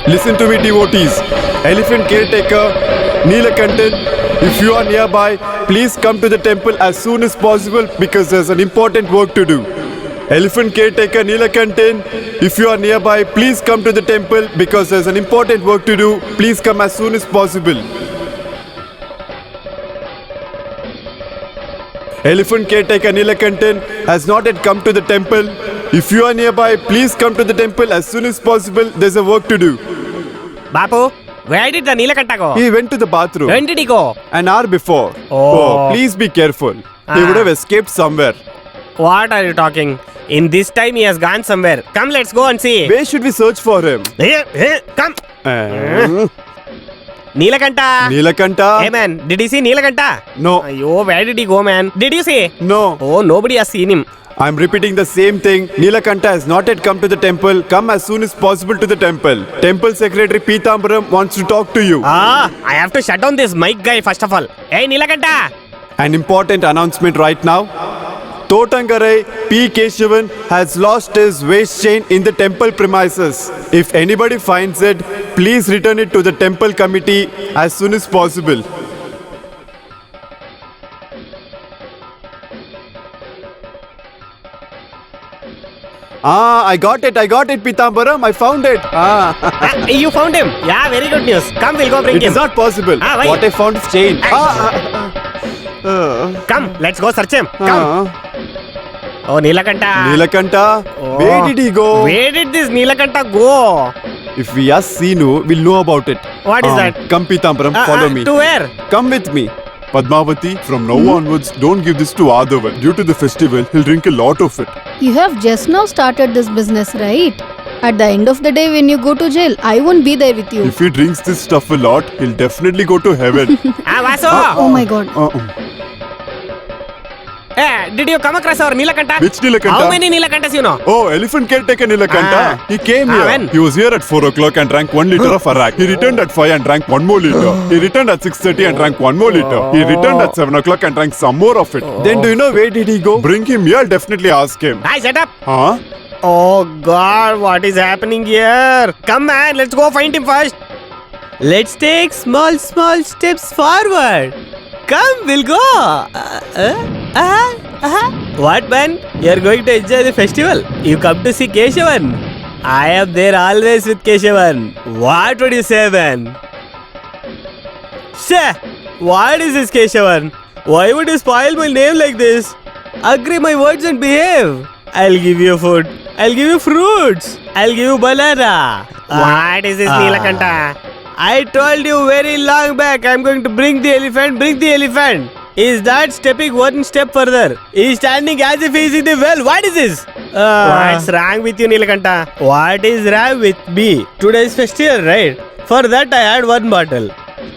Listen to me, devotees. Elephant caretaker Neelakantan, if you are nearby, please come to the temple as soon as possible because there's an important work to do. Elephant caretaker Neelakantan, if you are nearby, please come to the temple because there's an important work to do. Please come as soon as possible. Elephant caretaker Neelakantan has not yet come to the temple. If you are nearby, please come to the temple as soon as possible. There's a work to do. Bapu, where did the Neelakanta go? He went to the bathroom When did he go? an hour before. Oh. Please be careful. He would have escaped somewhere. What are you talking? In this time he has gone somewhere. Come, let's go and see. Where should we search for him? Here, come. Neelakanta. Neelakanta? Hey man, did you see Neelakanta? No. Ayo, where did he go, man? Did you see? No. Oh, nobody has seen him. I'm repeating the same thing. Neelakanta has not yet come to the temple. Come as soon as possible to the temple. Temple Secretary Peethambaram wants to talk to you. I have to shut down this mic guy first of all. Hey, Neelakanta. An important announcement right now. Totangarai P. Keshavan has lost his waist chain in the temple premises. If anybody finds it, please return it to the temple committee as soon as possible. I got it, Peethambaram. I found it. You found him? Yeah, very good news. Come, we'll go bring It him. is not possible. Why? What I found is chain. Come, let's go search him. Come. Oh, Neelakanta. Neelakanta, Oh. where did he go? Where did this Neelakanta go? If we ask Seenu, we'll know about it. What is that? Come, Peethambaram, follow me. To where? Come with me. Padmavati, from now onwards, don't give this to Adhavan. Due to the festival, he'll drink a lot of it. You have just now started this business, right? At the end of the day, when you go to jail, I won't be there with you. If he drinks this stuff a lot, he'll definitely go to heaven. Vasu! Oh my god. Hey, did you come across our Neelakanta? Which Neelakanta? How many Neelakantas you know? Oh, elephant caretaker Neelakanta. He came here. When? He was here at 4 o'clock and drank 1 liter of arak. He returned at 5 and drank 1 more liter. He returned at 6:30 and drank 1 more liter. He returned at 7 o'clock and drank some more of it. Then do you know where did he go? Bring him here, I'll definitely ask him. Hi, shut up! Huh? Oh god, what is happening here? Come man, let's go find him first. Let's take small steps forward. Come, we'll go. What man? You're going to enjoy the festival? You come to see Keshavan. I am there always with Keshavan. What would you say, man? Sir, what is this, Keshavan? Why would you spoil my name like this? Agree my words and behave. I'll give you food. I'll give you fruits. I'll give you banana. What is this, Neelakanta? I told you very long back I'm going to bring the elephant. Bring the elephant. Is that stepping one step further? He's standing as if he's in the well. What is this? What's wrong with you, Neelakanta? What is wrong with me? Today's festival, right? For that I had 1 bottle.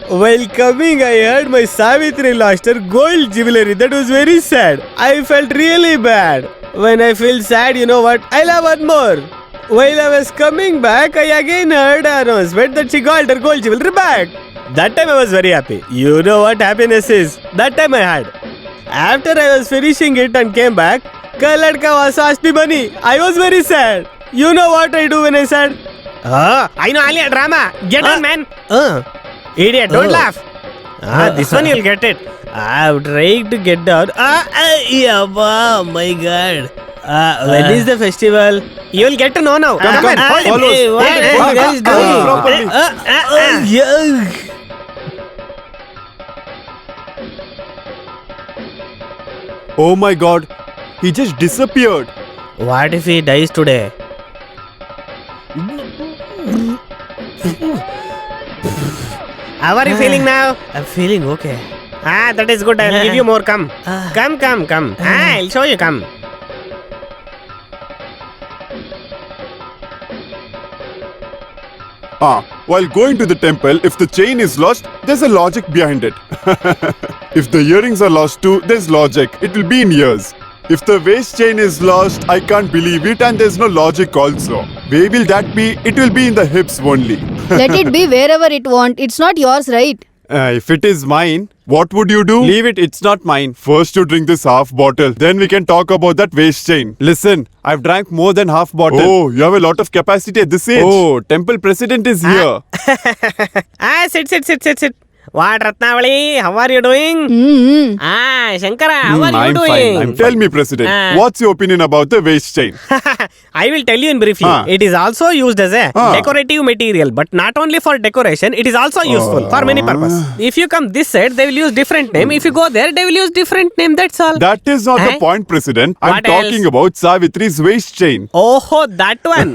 While coming, I heard my Savitri lost her gold jewelry. That was very sad. I felt really bad. When I feel sad, you know what? I'll have 1 more. While I was coming back, I again heard an announcement that she got her gold jewelry back. That time I was very happy. You know what happiness is? That time I had. After I was finishing it and came back, Kaladka also asked me money. I was very sad. You know what I do when I'm sad? I know only a drama. Get on, man. Idiot, don't laugh. This one you'll get it. I'm trying to get down. Oh my god. When is the festival? You'll get to know now. Come on, hold him. follow us. Hey, what Hey, are you guys doing? properly. Oh my god, he just disappeared. What if he dies today? How are you feeling now? I'm feeling okay. That is good. I'll give you more. Come. Come. I'll show you. Come. While going to the temple, if the chain is lost, there's a logic behind it. If the earrings are lost too, there's logic. It will be in years. If the waist chain is lost, I can't believe it and there's no logic also. Where will that be? It will be in the hips only. Let it be wherever it want. It's not yours, right? If it is mine, What would you do? Leave it, it's not mine. First you drink this half bottle, then we can talk about that waist chain. Listen, I've drank more than half bottle. Oh, you have a lot of capacity at this age. Oh, temple president is here. Sit. What, Ratnavali? How are you doing? Shankara, how are you I'm doing? fine. Tell me, President, what's your opinion about the waist chain? I will tell you in briefly. It is also used as a decorative material, but not only for decoration, it is also useful for many purposes. If you come this side, they will use different name. If you go there, they will use different name. That's all. That is not the point, President. I'm What talking else? about Savitri's waist chain. Oh, that one.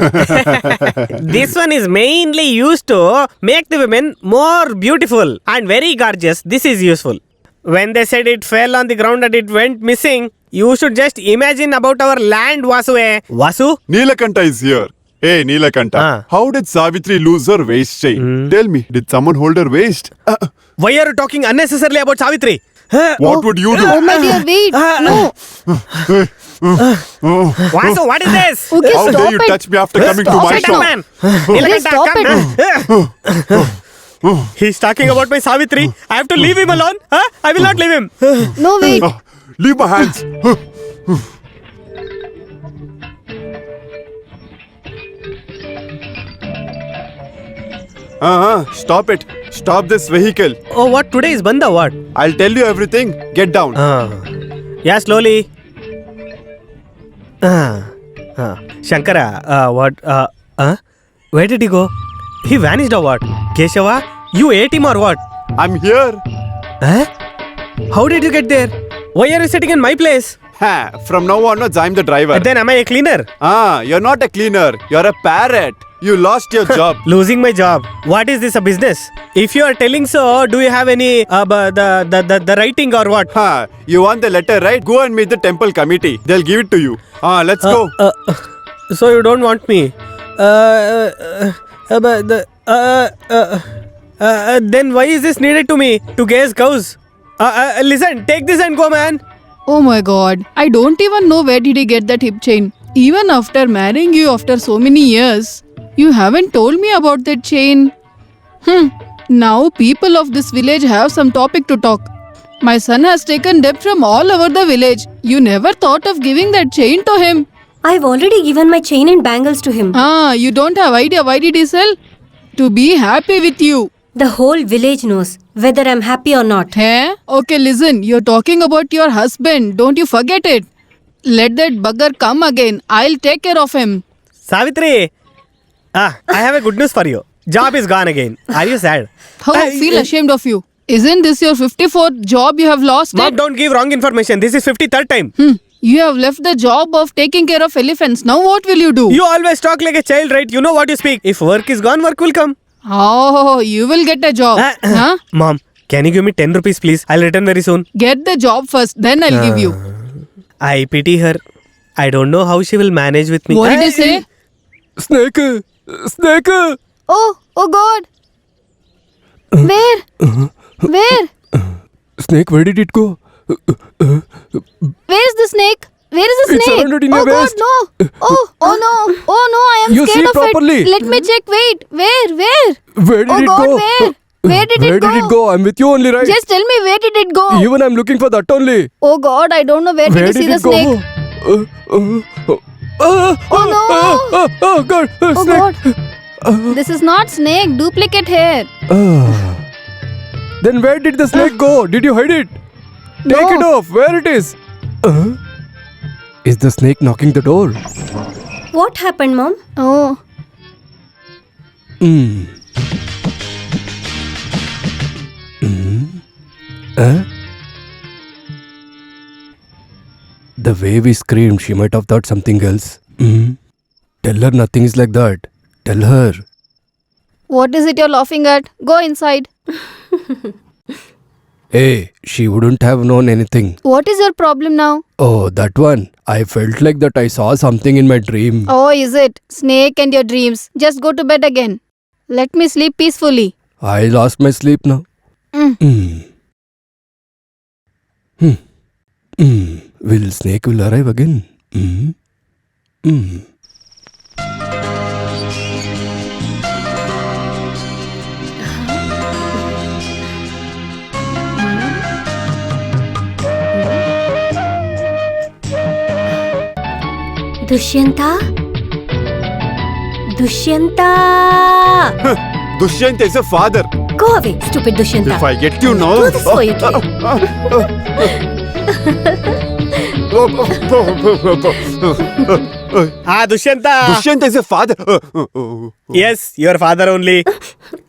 This one is mainly used to make the women more beautiful and very gorgeous. This is useful. When they said it fell on the ground and it went missing, you should just imagine about our land, Vasu. Vasu? Neelakanta is here. Hey, Neelakanta, how did Savitri lose her waist chain? Tell me, did someone hold her waist? Why are you talking unnecessarily about Savitri? What would you do? Oh my dear, wait. No. Vasu, what is this? Okay, How stop dare you it. touch me after coming to Stop my it shop? now. Man. Just stop Nilakanta, come. He's talking about my Savitri. I have to leave him alone. Huh? I will not leave him. No, wait. Leave my hands. Stop it. Stop this vehicle. Oh, what? Today is Banda, what? I'll tell you everything. Get down. Yeah, slowly. Shankara, what? Where did he go? He vanished or what? Keshava, you ate him or what? I'm here. How did you get there? Why are you sitting in my place? From now onwards, I'm the driver. Then am I a cleaner? You're not a cleaner. You're a parrot. You lost your job. Losing my job. What is this, a business? If you are telling so, do you have any the writing or what? You want the letter, right? Go and meet the temple committee. They'll give it to you. Let's go. So you don't want me? Then why is this needed to me? To gaze cows? Listen, take this and go, man. Oh my god. I don't even know where did he get that hip chain. Even after marrying you after so many years, you haven't told me about that chain. Now people of this village have some topic to talk. My son has taken debt from all over the village. You never thought of giving that chain to him. I've already given my chain and bangles to him. You don't have idea why did he sell? To be happy with you. The whole village knows whether I'm happy or not. Okay, listen, you're talking about your husband. Don't you forget it. Let that bugger come again. I'll take care of him. Savitri, I have a good news for you. Job is gone again. Are you sad? I feel ashamed of you. Isn't this your 54th job you have lost? Mom, don't give wrong information. This is 53rd time. You have left the job of taking care of elephants. Now what will you do? You always talk like a child, right? You know what you speak. If work is gone, work will come. Oh, you will get a job. Huh? Mom, can you give me 10 rupees, please? I'll return very soon. Get the job first, then I'll give you. I pity her. I don't know how she will manage with me. What did you say? Snake! Snake! Oh God. Where? Snake, where did it go? Where is the snake? Where is the It's snake? surrounded in oh your God, waist. no. Oh no, I am You scared see of properly. it. Let me check. Wait, where? Where did Oh it God, go? where? Where did it go? Where did it go? I'm with you only, right? Just tell me where did it go? Even I'm looking for that only. Oh God, I don't know where Where did you see did the it go? snake. Oh no. Oh God! Oh Snake! God. This is not snake, duplicate hair. Then where did the snake go? Did you hide it? Take it off. Where it is? Is the snake knocking the door? What happened, Mom? Oh. The way we screamed, she might have thought something else. Tell her nothing is like that. Tell her. What is it you're laughing at? Go inside. Hey, she wouldn't have known anything. What is your problem now? Oh, that one. I felt like that I saw something in my dream. Oh, is it? Snake and your dreams. Just go to bed again. Let me sleep peacefully. I lost my sleep now. Will snake will arrive again? Dushyanta? Dushyanta! Dushyant is a father. Go away, stupid Dushyanta. If I get you now. Do this for you today. Dushyanta. Dushyant is a father. Yes, your father only.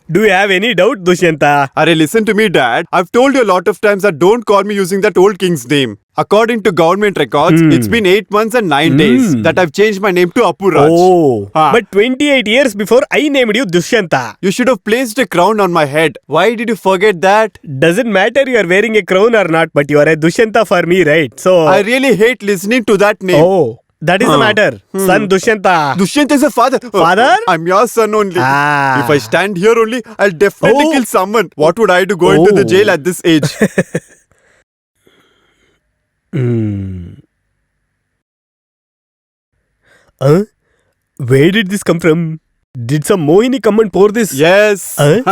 Do you have any doubt, Dushyanta? Arey, listen to me, Dad. I've told you a lot of times that don't call me using that old king's name. According to government records, it's been 8 months and 9 days that I've changed my name to Apuraj. Oh, Ah. but 28 years before I named you Dushyanta. You should have placed a crown on my head. Why did you forget that? Doesn't matter you are wearing a crown or not, but you are a Dushyanta for me, right? So, I really hate listening to that name. oh, that is the matter. Son Dushyanta. Dushyant is a father. Father? I'm your son only. Ah. If I stand here only, I'll definitely Oh. kill someone. What would I do go into the Oh. jail at this age? Huh? Where did this come from? Did some Mohini come and pour this? Yes. Huh?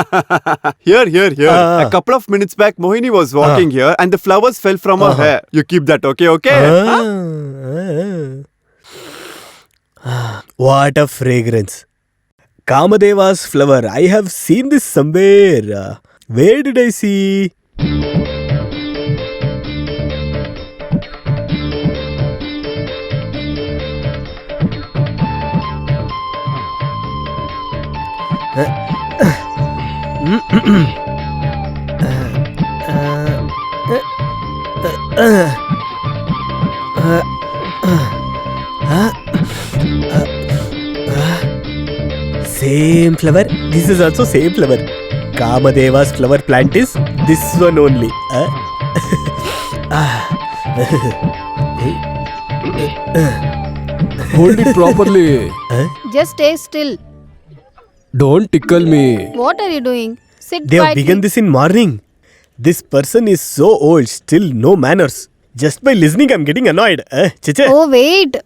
Here. Ah. A couple of minutes back, Mohini was walking here and the flowers fell from her hair. You keep that, okay? What a fragrance. Kamadeva's flower. I have seen this somewhere. Where did I see? Same flower. This is also same flower. Kamadeva's flower plant is this one only. Hold it properly. Just stay still. Don't tickle me. What are you doing? Sit They have quietly. begun this in morning. This person is so old, still no manners. Just by listening, I'm getting annoyed. Chiche. Oh, wait.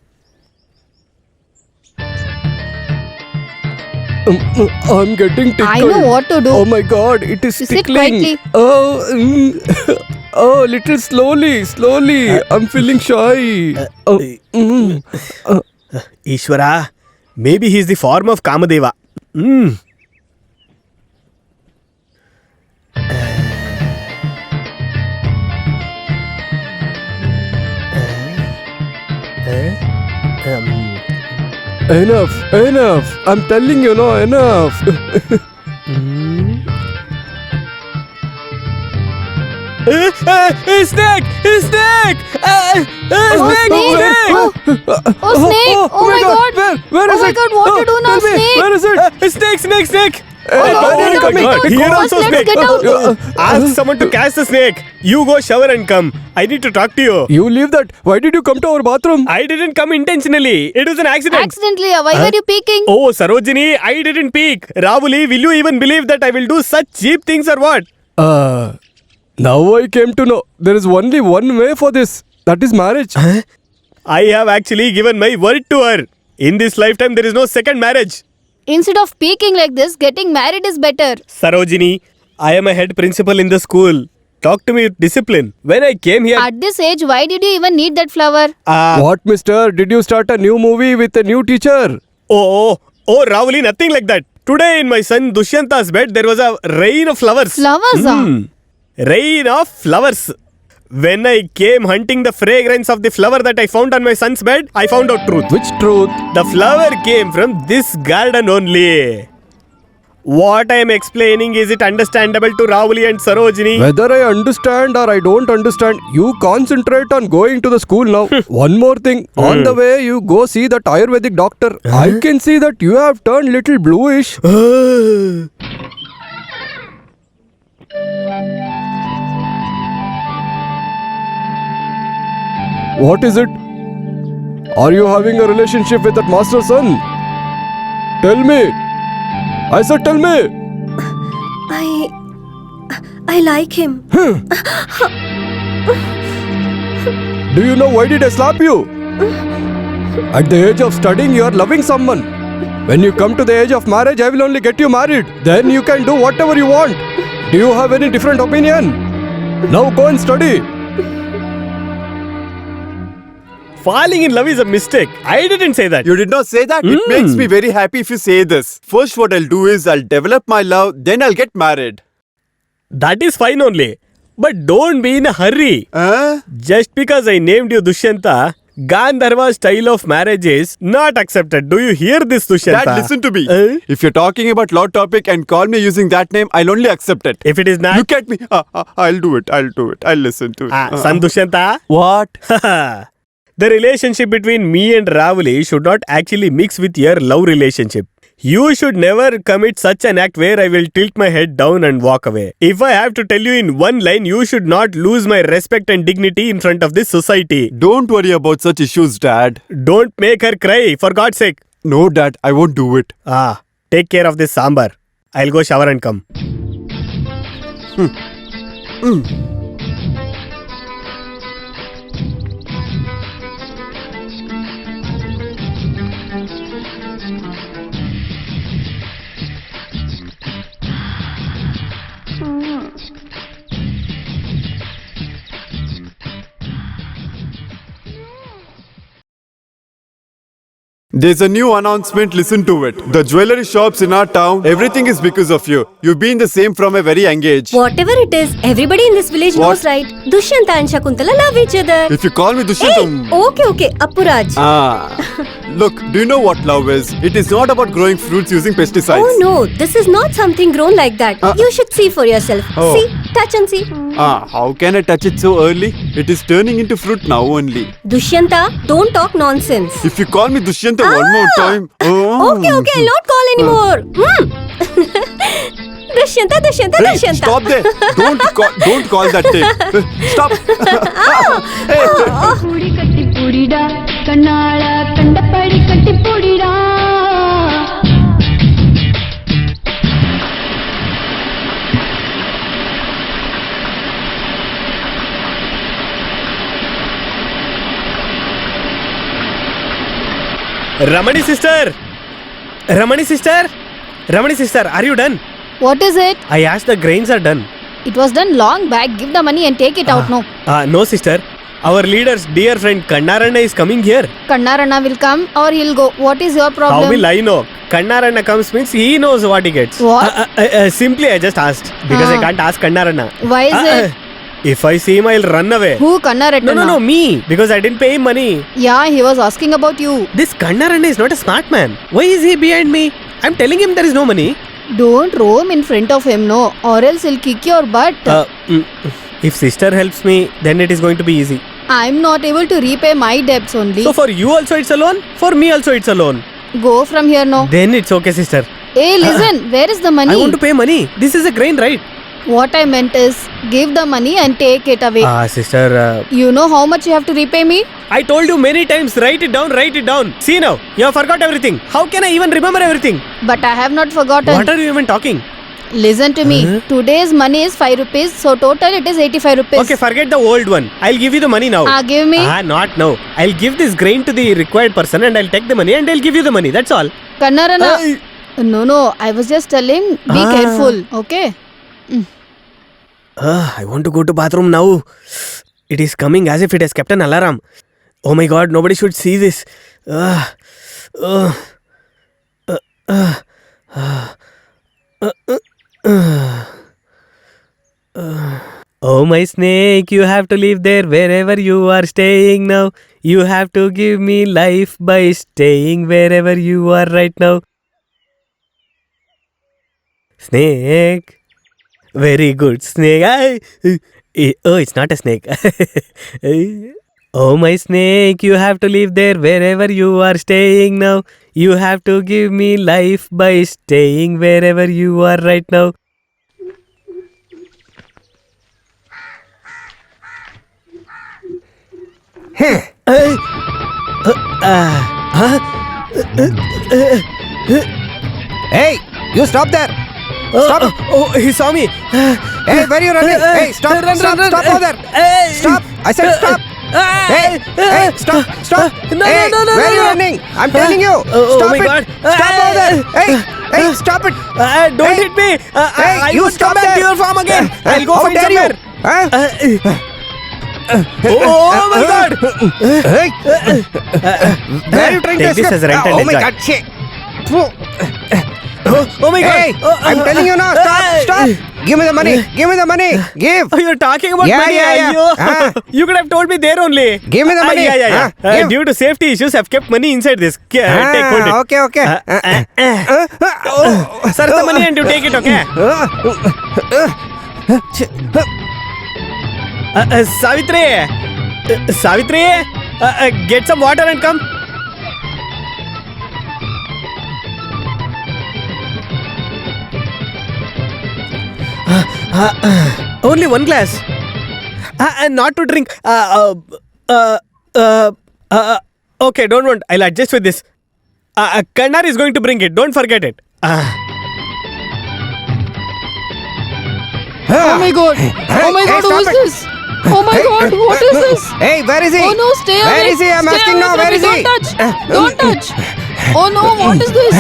I'm getting tickled. I know what to do. Oh my god, it is You sit tickling. quietly. Oh, little slowly. I'm feeling shy. Ishwara, maybe he is the form of Kamadeva. Enough. I'm telling you, no, enough. Snake! Snake! Oh, my God. Where is Oh my it? God, what to do now, tell me, Snake? Where is it? Snake! Oh, no, my God. quick, Here first also let's snake. get out. Ask someone to catch the snake. You go shower and come. I need to talk to you. You leave that. Why did you come to our bathroom? I didn't come intentionally. It was an accident. Accidentally, why were you peeking? Oh, Sarojini, I didn't peek. Ravuli, will you even believe that I will do such cheap things or what? Now I came to know there is only one way for this. That is marriage. I have actually given my word to her. In this lifetime, there is no second marriage. Instead of peeking like this, getting married is better. Sarojini, I am a head principal in the school. Talk to me with discipline. When I came here... At this age, why did you even need that flower? What, mister? Did you start a new movie with a new teacher? Oh, Ravuli, nothing like that. Today in my son Dushyanta's bed, there was a rain of flowers. Flowers? Rain of flowers. When I came hunting the fragrance of the flower that I found on my son's bed, I found out truth. Which truth? The flower came from this garden only. What I am explaining, is it understandable to Ravuli and Sarojini? Whether I understand or I don't understand, you concentrate on going to the school now. One more thing. On the way, you go see that Ayurvedic doctor. I can see that you have turned little bluish. What is it? Are you having a relationship with that master son? Tell me. I said tell me. I like him. Do you know why did I slap you? At the age of studying, you are loving someone. When you come to the age of marriage, I will only get you married. Then you can do whatever you want. Do you have any different opinion? Now go and study. Falling in love is a mistake. I didn't say that. You did not say that? It makes me very happy if you say this. First, what I'll do is I'll develop my love, then I'll get married. That is fine only. But don't be in a hurry. Huh? Just because I named you Dushyanta, Gandharva style of marriage is not accepted. Do you hear this, Dushyanta? Dad, listen to me. Uh? If you're talking about love topic and call me using that name, I'll only accept it. If it is not... Look at me. I'll do it. I'll do it. I'll listen to it. Son Dushyanta. What? The relationship between me and Ravali should not actually mix with your love relationship. You should never commit such an act where I will tilt my head down and walk away. If I have to tell you in one line, you should not lose my respect and dignity in front of this society. Don't worry about such issues, Dad. Don't make her cry, for God's sake. No, Dad, I won't do it. Take care of this sambar. I'll go shower and come. There's a new announcement, listen to it. The jewelry shops in our town, everything is because of you. You've been the same from a very young age. Whatever it is, everybody in this village knows, right? Dushyanta and Shakuntala love each other. If you call me Dushyanta... Okay, Appuraj. Look, do you know what love is? It is not about growing fruits using pesticides. Oh no, this is not something grown like that. You should see for yourself. Oh. See, touch and see. How can I touch it so early? It is turning into fruit now only. Dushyanta, don't talk nonsense. If you call me Dushyanta one more time... Okay, I'll not call anymore. Dushyanta. Hey, stop there. Don't call that name. Stop. पूड़ी कट्टी पूड़ीडा कन्नाला कंडपड़ी कट्टी पूड़ीडा Ramani sister, are you done? What is it? I asked the grains are done. It was done long back. Give the money and take it out now. No sister. Our leader's dear friend Kannarana is coming here. Kannarana will come or he'll go. What is your problem? How will I know? Kannarana comes means he knows what he gets. What? Simply I just asked because I can't ask Kannarana. Why is it? If I see him, I'll run away. Who Kannarana? No, me. Because I didn't pay him money. Yeah, he was asking about you. This Kannarana is not a smart man. Why is he behind me? I'm telling him there is no money. Don't roam in front of him, no, or else he'll kick your butt. If sister helps me, then it is going to be easy. I'm not able to repay my debts only. So for you also it's a loan? For me also it's a loan. Go from here now. Then it's okay, sister. Hey, listen, where is the money? I want to pay money. This is a grain, right? What I meant is, give the money and take it away. Sister. You know how much you have to repay me? I told you many times, write it down. See now, you have forgot everything. How can I even remember everything? But I have not forgotten. What are you even talking? Listen to me. Today's money is 5 rupees, so total it is 85 rupees. Okay, forget the old one. I'll give you the money now. Give me. Not now. I'll give this grain to the required person and I'll take the money and I'll give you the money. That's all. Kannarana. No, I was just telling, be careful, okay? I want to go to bathroom now. It is coming as if it has kept an alarm. Oh my god, nobody should see this. Oh my snake, you have to live there wherever you are staying now. You have to give me life by staying wherever you are right now. Snake. Very good, snake. Oh, it's not a snake. Oh my snake, you have to live there wherever you are staying now. You have to give me life by staying wherever you are right now. Hey, you stop there. Stop. Oh, he saw me. Hey, where are you running? Hey, stop, stop over there. Stop. I said stop. Hey, stop. No, Hey, no, where are you running? I'm telling you. Stop my it. God. Stop over there. Hey, stop it. Don't Hey. hit me. Hey, I you won't stop come back to there. your farm again. I'll go How find dare you? somewhere. Huh? Oh my God! Hey. Where are you trying to Take this escape? as rental, Oh my enjoy. God, shit. Oh my God! Hey, I'm telling you now, stop. Give me the money. Give me the money. Give. Oh, you're talking about Yeah, money, yeah, yeah. ayyo. Ah. You could have told me there only. Give me the money. Yeah. Give. Due to safety issues, I've kept money inside this. Take, hold it. Okay. Sir, the money and you take it, okay? Savitri, get some water and come. Only one glass. And not to drink. Okay, don't want. I'll adjust with this. Kannar is going to bring it. Don't forget it. Oh my god! Oh my god, who is stop it. this? Oh my god, what is this? Hey, where is he? Oh no, stay away! Where is he? I'm Stay asking away now. from Where me. is he? Don't touch! Don't touch! Oh no, what is this?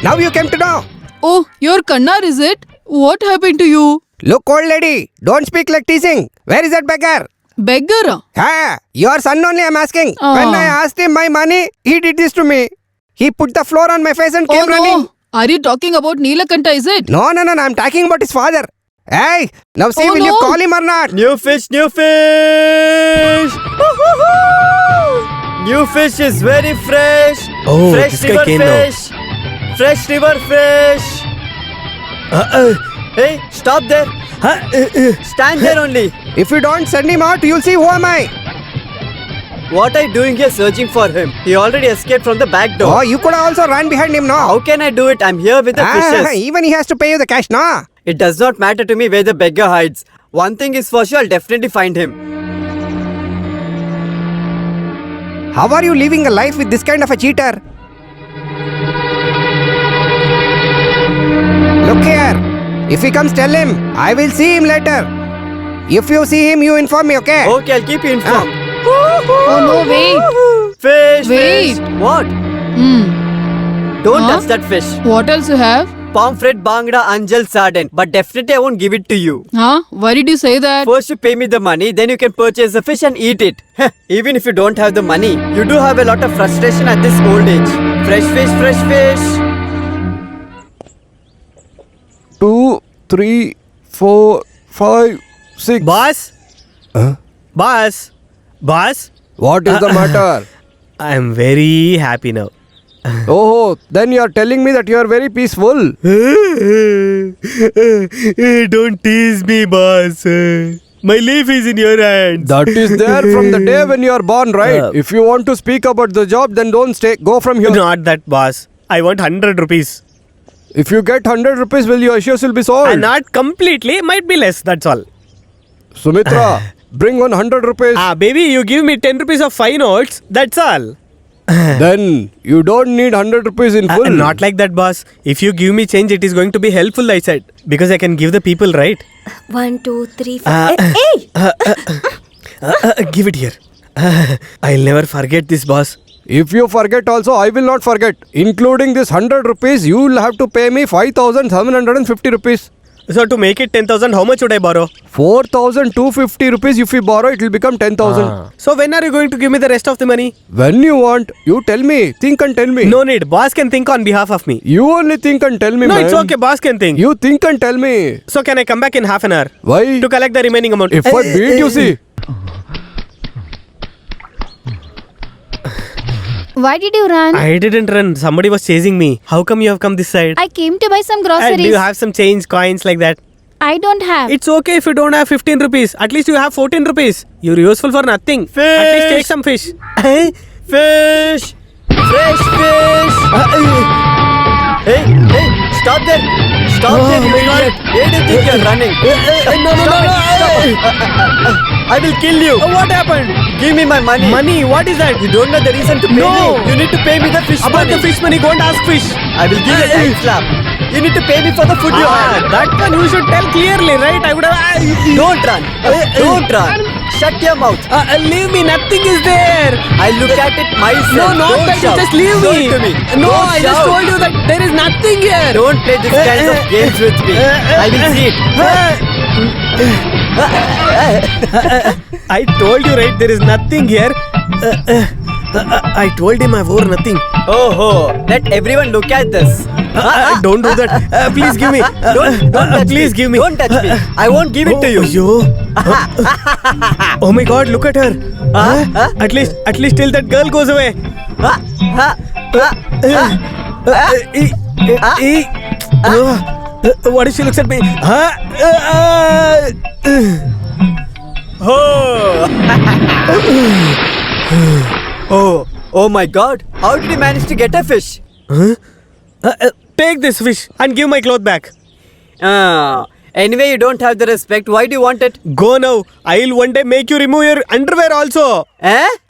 Now you came to know. Oh, your Kannar, is it? What happened to you? Look, old lady, don't speak like teasing. Where is that beggar? Beggar? Your son only I'm asking. Oh. When I asked him my money, he did this to me. He put the floor on my face and Oh came running. no! Are you talking about Neelakanta, is it? No, I'm talking about his father. Hey, now see, Oh, will you no. call him or not? New fish! New fish is very fresh. Oh, fresh this guy river came now. fish. Fresh river fish. Hey, stop there. Stand there only. If you don't send him out, you'll see who am I. What are you doing here searching for him? He already escaped from the back door. Oh, you could have also run behind him, no? How can I do it? I'm here with the fishes. Even he has to pay you the cash, no? It does not matter to me where the beggar hides. One thing is for sure, I'll definitely find him. How are you living a life with this kind of a cheater? Look here. If he comes, tell him. I will see him later. If you see him, you inform me, okay? Okay, I'll keep you informed. Oh no, wait! Fish, Wait. fish. What? Don't Huh? touch that fish. What else you have? Pomfret, bangda, anjal, sardine. But definitely I won't give it to you. Huh? Why did you say that? First you pay me the money, then you can purchase the fish and eat it. Even if you don't have the money, you do have a lot of frustration at this old age. Fresh fish, fresh fish. 2, 3, 4, 5, 6. Boss? Boss? Boss? What is the matter? I'm very happy now. Oh, then you are telling me that you are very peaceful. Don't tease me, boss. My life is in your hands. That is there from the day when you are born, right? If you want to speak about the job, then don't stay. Go from here. Not that, boss. I want 100 rupees. If you get 100 rupees, will your issues will be solved? Not completely, might be less, that's all. Sumitra, bring 100 rupees. Baby, you give me 10 rupees of 5 notes, that's all. Then you don't need 100 rupees in full. Not like that, boss. If you give me change, it is going to be helpful, I said. Because I can give the people, right? 1, 2, 3, 4. Hey! Give it here. I'll never forget this, boss. If you forget also, I will not forget. Including this 100 rupees, you will have to pay me 5,750 rupees. So to make it 10,000, how much should I borrow? 4,250 rupees. If you borrow, it will become 10,000. So when are you going to give me the rest of the money? When you want, you tell me. Think and tell me. No need. Boss can think on behalf of me. You only think and tell me, No, man. it's okay. Boss can think. You think and tell me. So can I come back in half an hour? Why? To collect the remaining amount. If I beat you, see. Why did you run? I didn't run. Somebody was chasing me. How come you have come this side? I came to buy some Do groceries. you have some change, coins like that? I don't have. It's okay if you don't have 15 rupees. At least you have 14 rupees. You're useful for nothing. Fish. At least take some fish. Fish. Fresh fish. Hey, stop there. Stop there, you idiot. Where do you think you're running? No. I will kill you. What happened? Give me my money. Money? What is that? You don't know the reason to pay me. You need to pay me the fish money. About the fish money, go and ask fish. I will give you a time slap. You need to pay me for the food you had. That one you should tell clearly, right? I would have... Don't run. Don't run. Shut your mouth. Leave me. Nothing is there. I look at it myself. No, not that. Just leave me. Show it to me. No, I just told you that there is nothing here. Don't play this kind of games with me. I will see it. I told you, right? There is nothing here. I told him I wore nothing. Oh, let everyone look at this. Don't do that. Please give me. Don't touch Please me. give me. Don't touch me. I won't give it to you. Yo. Oh my God! Look at her. At least till that girl goes away. What if she looks at me? Oh my God! How did you manage to get a fish? Take this fish and give my cloth back. Anyway, you don't have the respect. Why do you want it? Go now. I'll one day make you remove your underwear also.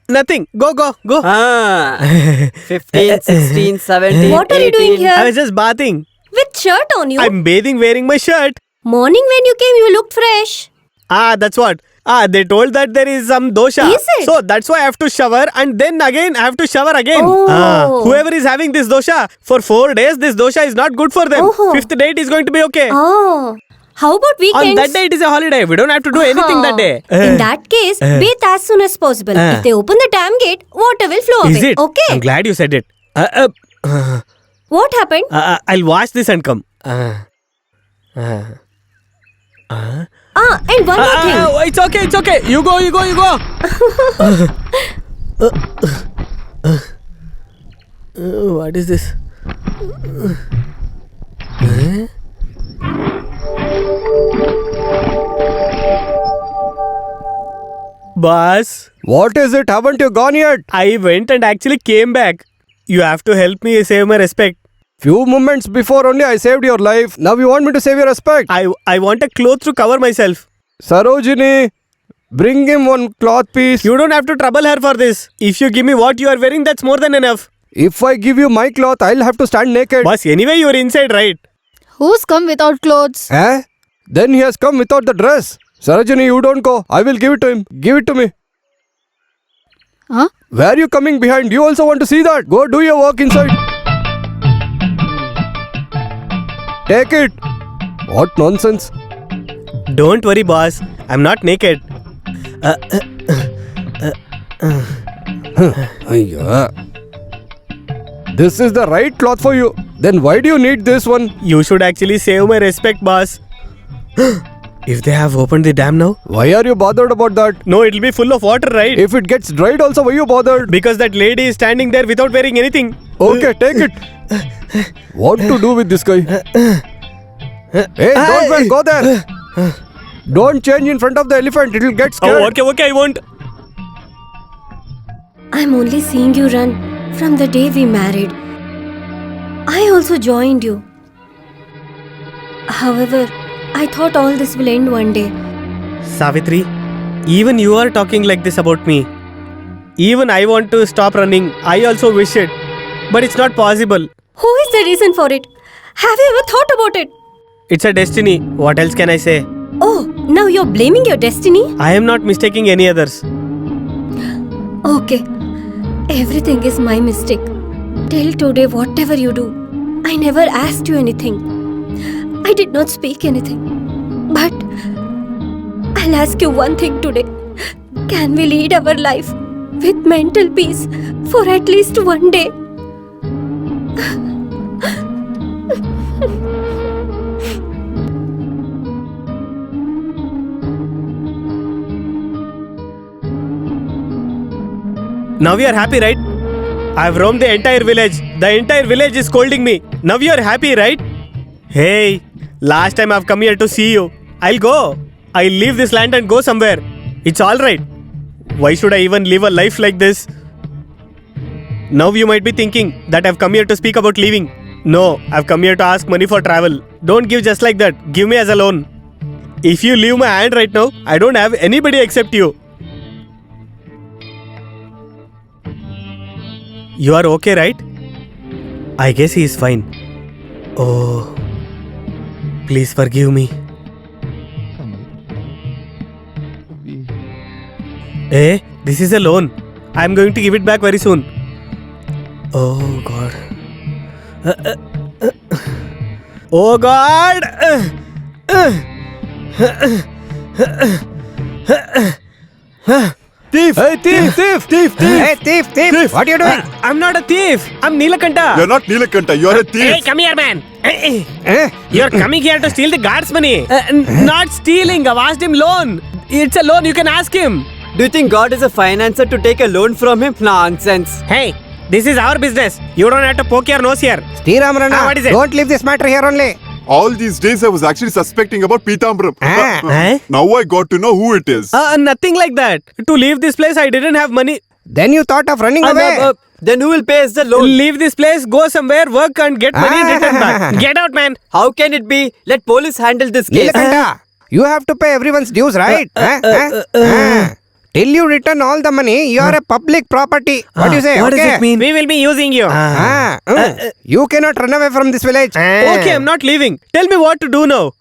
Nothing. Go. 15, 16, 17. What are you doing 18. here? I was just bathing. With shirt on you? I'm bathing wearing my shirt. Morning when you came, you looked fresh. That's what. They told that there is some dosha. Is it? So that's why I have to shower and then again I have to shower again. Oh. Whoever is having this dosha, for 4 days this dosha is not good for them. Oh. 5th day it is going to be okay. Oh. How about weekends? On that day it is a holiday. We don't have to do anything that day. In that case, bathe as soon as possible. If they open the damn gate, water will flow Is away. it? Okay. I'm glad you said it. What happened? I'll wash this and come. And one more thing. It's okay. You go. What is this? Boss, What is it? Haven't you gone yet? I went and actually came back. You have to help me save my respect. Few moments before only I saved your life. Now you want me to save your respect? I want a cloth to cover myself. Sarojini, bring him one cloth piece. You don't have to trouble her for this. If you give me what you are wearing, that's more than enough. If I give you my cloth, I'll have to stand naked. Boss, anyway, you are inside, right? Who's come without clothes? Then he has come without the dress. Sarojini, you don't go. I will give it to him. Give it to me. Huh? Where are you coming behind? You also want to see that? Go do your work inside. Take it. What nonsense. Don't worry, boss. I'm not naked. This is the right cloth for you. Then why do you need this one? You should actually save my respect, boss. If they have opened the dam now? Why are you bothered about that? No, it'll be full of water, right? If it gets dried also, why are you bothered? Because that lady is standing there without wearing anything. Okay, take it. What to do with this guy? Hey, don't go there. Don't change in front of the elephant. It'll get scared. Oh, okay, I won't. I'm only seeing you run from the day we married. I also joined you. However, I thought all this will end one day. Savitri, even you are talking like this about me. Even I want to stop running. I also wish it. But it's not possible. Who is the reason for it? Have you ever thought about it? It's a destiny. What else can I say? Oh, now you're blaming your destiny? I am not mistaking any others. Okay. Everything is my mistake. Till today, whatever you do, I never asked you anything. I did not speak anything. But I'll ask you one thing today. Can we lead our life with mental peace for at least one day? Now we are happy, right? I've roamed the entire village. The entire village is scolding me. Now you are happy, right? Hey, last time I've come here to see you. I'll go. I'll leave this land and go somewhere. It's alright. Why should I even live a life like this? Now you might be thinking that I've come here to speak about leaving. No, I've come here to ask money for travel. Don't give just like that. Give me as a loan. If you leave my hand right now, I don't have anybody except you. You are okay, right? I guess he is fine. Oh, please forgive me. Hey, this is a loan. I am going to give it back very soon. Oh God. Oh God. Thief! Hey, thief, thief, thief, thief! Hey, thief! What are you doing? I'm not a thief. I'm Neelakanta. You're not Neelakanta, you're a thief. Hey, come here, man. Eh? You're coming here to steal the guard's money. Not stealing. I've asked him loan. It's a loan. You can ask him. Do you think God is a financer to take a loan from him? Nonsense. Hey, this is our business. You don't have to poke your nose here. Sriram Rana, what is it? don't leave this matter here only. All these days I was actually suspecting about Pitambaram. Ah. Now I got to know who it is. Nothing like that. To leave this place, I didn't have money. Then you thought of running away. Then who will pay us the loan? Leave this place, go somewhere, work and get money and return back. Get out, man. How can it be? Let police handle this case. Neelakanta, you have to pay everyone's dues, right? Till you return all the money, you are a public property. What do you say? What okay? does it mean? We will be using you. You cannot run away from this village. Okay, I'm not leaving. Tell me what to do now.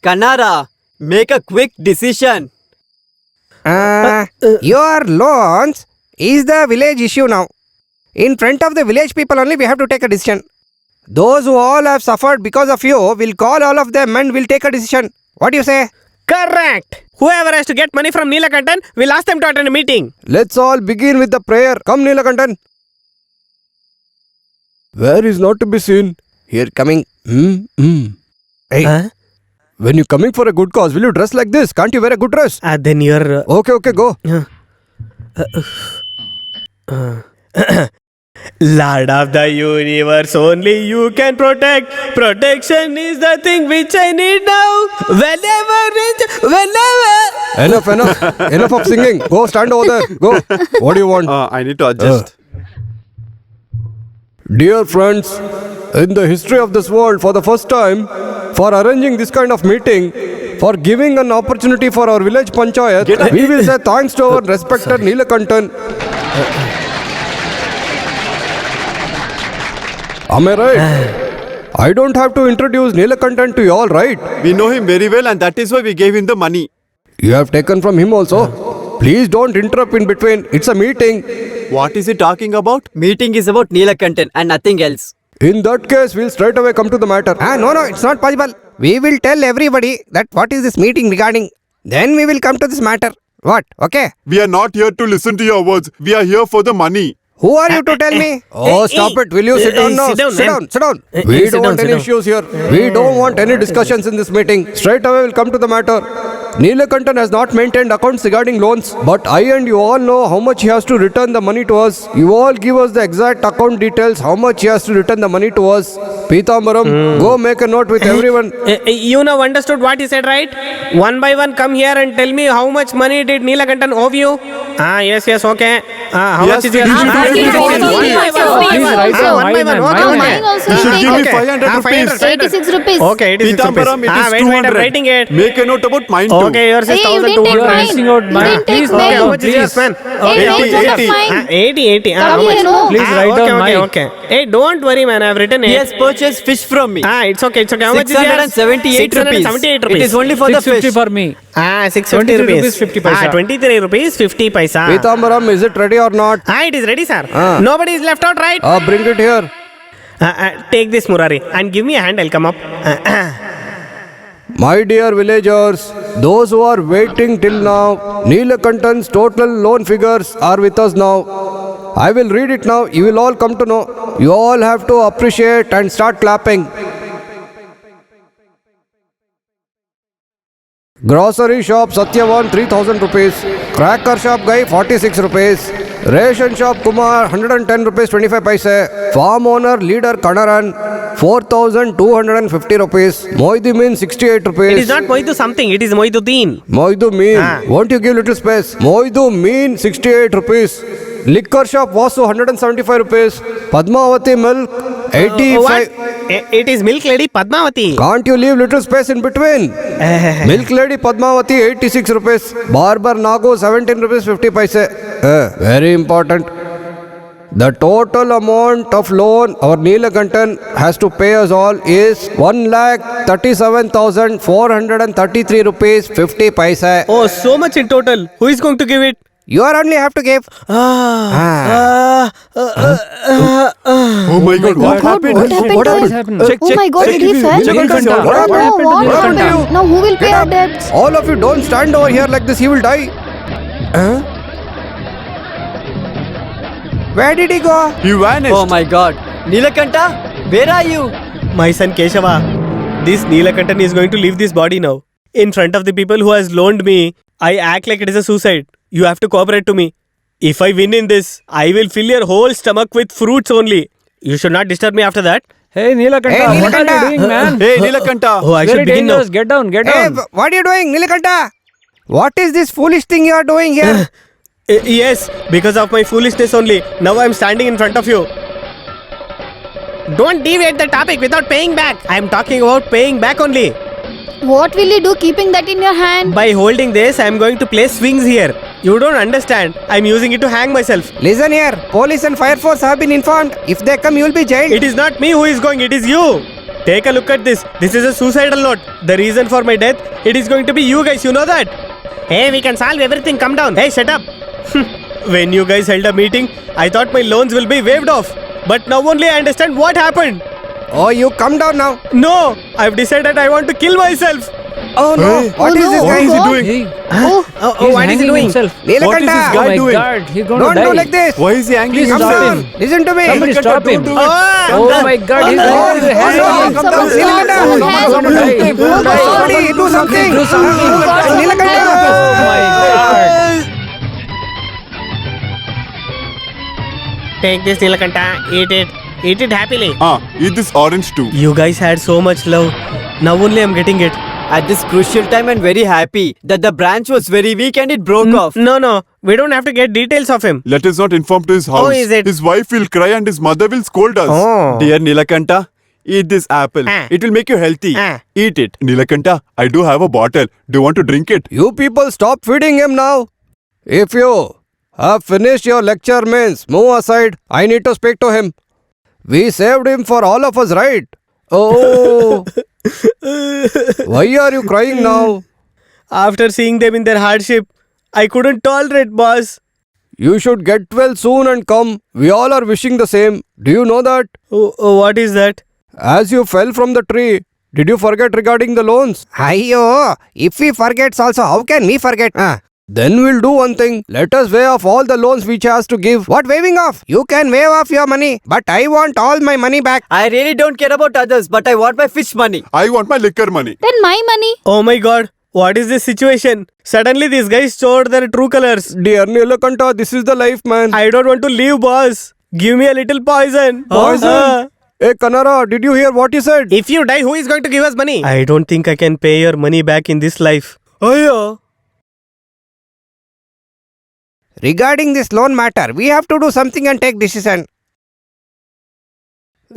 Kannada, make a quick decision. Your loans is the village issue now. In front of the village people only we have to take a decision. Those who all have suffered because of you will call all of them and will take a decision. What do you say? Correct. Whoever has to get money from Neelakantan, we'll ask them to attend a meeting. Let's all begin with the prayer. Come, Neelakantan. Where is not to be seen? Here coming. Hey, when you're coming for a good cause, will you dress like this? Can't you wear a good dress? Then you're... Okay, go. Lord of the universe, only you can protect. Protection is the thing which I need now. Whenever. Enough of singing. Go stand over there. Go. What do you want? I need to adjust. Dear friends, in the history of this world, for the first time, for arranging this kind of meeting, for giving an opportunity for our village panchayat, we will say thanks to our respected Neelakantan. Am I right? I don't have to introduce Neelakantan to you all, right? We know him very well and that is why we gave him the money. You have taken from him also. Please don't interrupt in between. It's a meeting. What is he talking about? Meeting is about Neelakantan and nothing else. In that case, we'll straight away come to the matter. No, it's not possible. We will tell everybody that what is this meeting regarding. Then we will come to this matter. What? Okay? We are not here to listen to your words. We are here for the money. Who are you to tell me? Oh, stop it. Will you sit down now? Sit down. We don't want any issues here. We don't want any discussions in this meeting. Straight away we'll come to the matter. Neelakantan has not maintained accounts regarding loans, but I and you all know how much he has to return the money to us. You all give us the exact account details, how much he has to return the money to us. Pitambaram, go make a note with everyone. You now understood what he said, right? One by one, come here and tell me how much money did Neelakantan owe you? Yes, okay. How much is your... One by one, Mine also You should will give me take 500 rupees. 86 rupees. Okay, it is Pitambaram, it is Wait, 200. I'm writing it. Make a note about mine too. Okay, yours is Hey, you didn't 1,200. take mine. You didn't take Okay, how mine. much is yours, man? Hey, write down the fine. 80. Come How here, much? no. Please write down okay. Hey, don't worry, man. I've written He it. has purchased fish from me. It's okay. How much is yours? 678 rupees. 678 It rupees. is only for the fish. for me. 650 rupees. 50 paisa. 23 rupees 50 paisa. Pitambaram, is it ready or not? It is ready, sir. Nobody is left out, right? Bring it here. Take this, Murari, and give me a hand. I'll come up. My dear villagers, those who are waiting till now, Neelakantan's total loan figures are with us now. I will read it now. You will all come to know. You all have to appreciate and start clapping. Grocery shop Satyavan 3000 rupees. Cracker shop guy 46 rupees. Ration shop Kumar 110 rupees 25 paise. Farm owner leader Kanaran 4250 rupees. Moidumin 68 rupees. It is not Moidu something. It is Moiduddin. Moidumin. Won't you give little space? Moidumin 68 rupees. Liquor shop Vasu 175 rupees. Padmavati milk 85. What? It is Milk Lady Padmavati. Can't you leave little space in between? Milk Lady Padmavati 86 rupees. Barber Nagu 17 rupees 50 paise. Very important. The total amount of loan our Neelakantan has to pay us all is 1,37,433 rupees 50 paise. Oh, so much in total. Who is going to give it? You are only have to give. Oh my god, what happened? What happened? Check. Oh my God, did he fell? Neelakanta, what happened? No, what What happened to happened? you? Now who will pay Get our up. debts? All of you don't stand over here like this, he will die. Where did he go? He vanished. Oh my god. Nilakanta, where are you? My son Keshava, this Neelakantan is going to leave this body now. In front of the people who has loaned me, I act like it is a suicide. You have to cooperate to me. If I win in this, I will fill your whole stomach with fruits only. You should not disturb me after that. Hey Neelakanta, Hey, what are Neelakanta. you doing, man? Hey, Nilakanta. Oh, I Very should begin now. dangerous. Get down, get Hey, down. what are you doing, Nilakanta? What is this foolish thing you are doing here? Yes, because of my foolishness only. Now I am standing in front of you. Don't deviate the topic without paying back. I am talking about paying back only. What will you do keeping that in your hand? By holding this, I am going to place swings here. You don't understand. I am using it to hang myself. Listen here, police and fire force have been informed. If they come, you will be jailed. It is not me who is going, it is you. Take a look at this. This is a suicidal note. The reason for my death, it is going to be you guys, you know that? Hey, we can solve everything, come down. Hey, shut up. When you guys held a meeting, I thought my loans will be waived off. But now only I understand what happened. Oh, you come down now. No, I've decided I want to kill myself. Oh no, what is this What guy is he God. doing? Hey, Oh, what is he hanging doing? himself. What is this Neelakanta, guy Oh my doing? god, he's gonna don't die. do like this. Why is he angry Please Come stop down, him. listen to me. Somebody Nilakanta, stop him. don't do it. Oh my god, he's Someone going to help. hell. Come down, Neelakanta. Someone Someone help. die. Oh God. Somebody do something. Do something. Neelakanta. Oh my god. Take this, Nilakanta. Eat it. Eat it happily. Eat this orange too. You guys had so much love. Now only I'm getting it. At this crucial time, I'm very happy that the branch was very weak and it broke off. No. We don't have to get details of him. Let us not inform to his house. Oh, is it? His wife will cry and his mother will scold us. Oh. Dear Nilakanta, eat this apple. Ah. It will make you healthy. Ah. Eat it. Nilakanta, I do have a bottle. Do you want to drink it? You people stop feeding him now. If you have finished your lecture means move aside. I need to speak to him. We saved him for all of us, right? Oh. Why are you crying now? After seeing them in their hardship, I couldn't tolerate, boss. You should get well soon and come. We all are wishing the same. Do you know that? What is that? As you fell from the tree, did you forget regarding the loans? Aiyo, if he forgets also, how can we forget? Then we'll do one thing. Let us waive off all the loans which he has to give. What waving off? You can wave off your money, but I want all my money back. I really don't care about others, but I want my fish money. I want my liquor money. Then my money. Oh my god. What is this situation? Suddenly these guys showed their true colors. Dear Nilakanta, this is the life, man. I don't want to leave, boss. Give me a little poison. Poison? Hey, Kanara, did you hear what he said? If you die, who is going to give us money? I don't think I can pay your money back in this life. Oh yeah. Regarding this loan matter, we have to do something and take decision.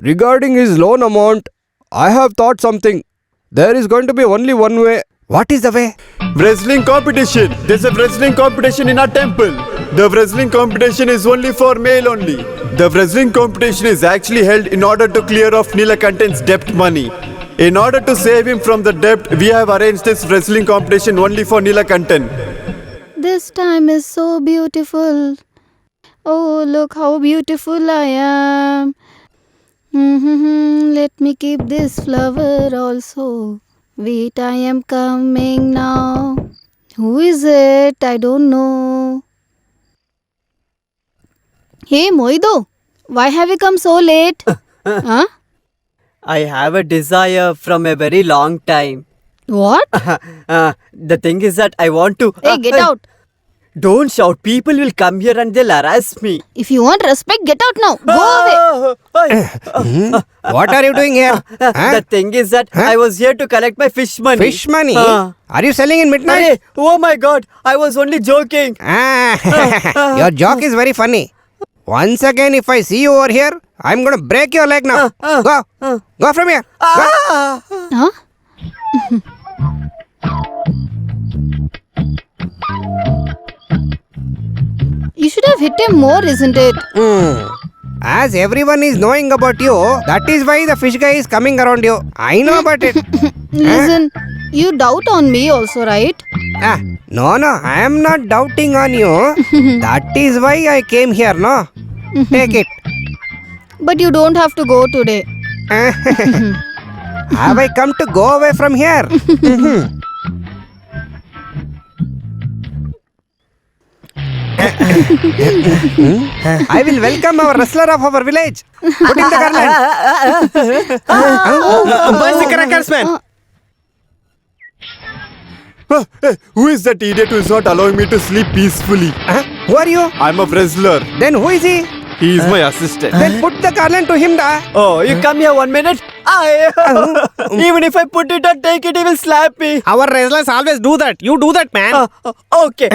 Regarding his loan amount, I have thought something. There is going to be only one way. What is the way? Wrestling competition. There's a wrestling competition in our temple. The wrestling competition is only for male only. The wrestling competition is actually held in order to clear off Neelakantan's debt money. In order to save him from the debt, we have arranged this wrestling competition only for Neelakantan. This time is so beautiful. Oh, look how beautiful I am. Let me keep this flower also. Wait, I am coming now. Who is it? I don't know. Hey, Moido. Why have you come so late? Huh? I have a desire from a very long time. What? The thing is that I want to... Hey, get out. Don't shout. People will come here and they'll harass me. If you want respect, get out now. Go away. What are you doing here? The thing is that I was here to collect my fish money. Fish money? Uh. Are you selling in midnight? Hey, oh my god, I was only joking. Your joke is very funny. Once again, if I see you over here, I'm gonna break your leg now. Go. Go from here. Go. Huh? You should have hit him more, isn't it? As everyone is knowing about you, that is why the fish guy is coming around you. I know about it. Listen, you doubt on me also, right? No, I am not doubting on you. That is why I came here, no? Take it. But you don't have to go today. Have I come to go away from here? I will welcome our wrestler of our village. Put in the garland. Bust the crackers, man. Hey, who is that idiot who is not allowing me to sleep peacefully? Who are you? I'm a wrestler. Then who is he? He is my assistant. Then put the garland to him, da. Oh, you come here 1 minute. Even if I put it or take it, he will slap me. Our wrestlers always do that. You do that, man. Okay.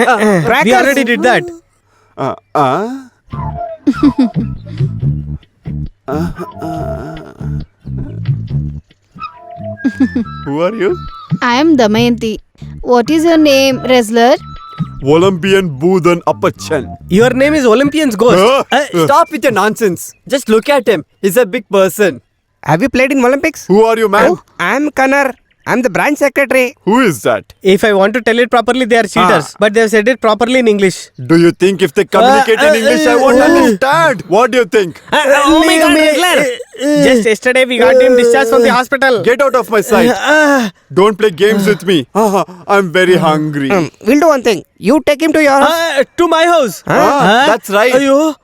We already did that. Who are you? I am Damayanti. What is your name, wrestler? Olympian Budhan Appachan. Your name is Olympian's Ghost. Stop with your nonsense. Just look at him. He's a big person. Have you played in Olympics? Who are you, man? I'm Kanar. I'm the branch secretary. Who is that? If I want to tell it properly, they are cheaters. But they have said it properly in English. Do you think if they communicate in English, I won't understand? What do you think? Oh my God, wrestler! Just yesterday we got him discharged from the hospital. Get out of my sight. Don't play games with me. I'm very hungry. We'll do one thing. You take him to your house. To my house. That's right. Ayo.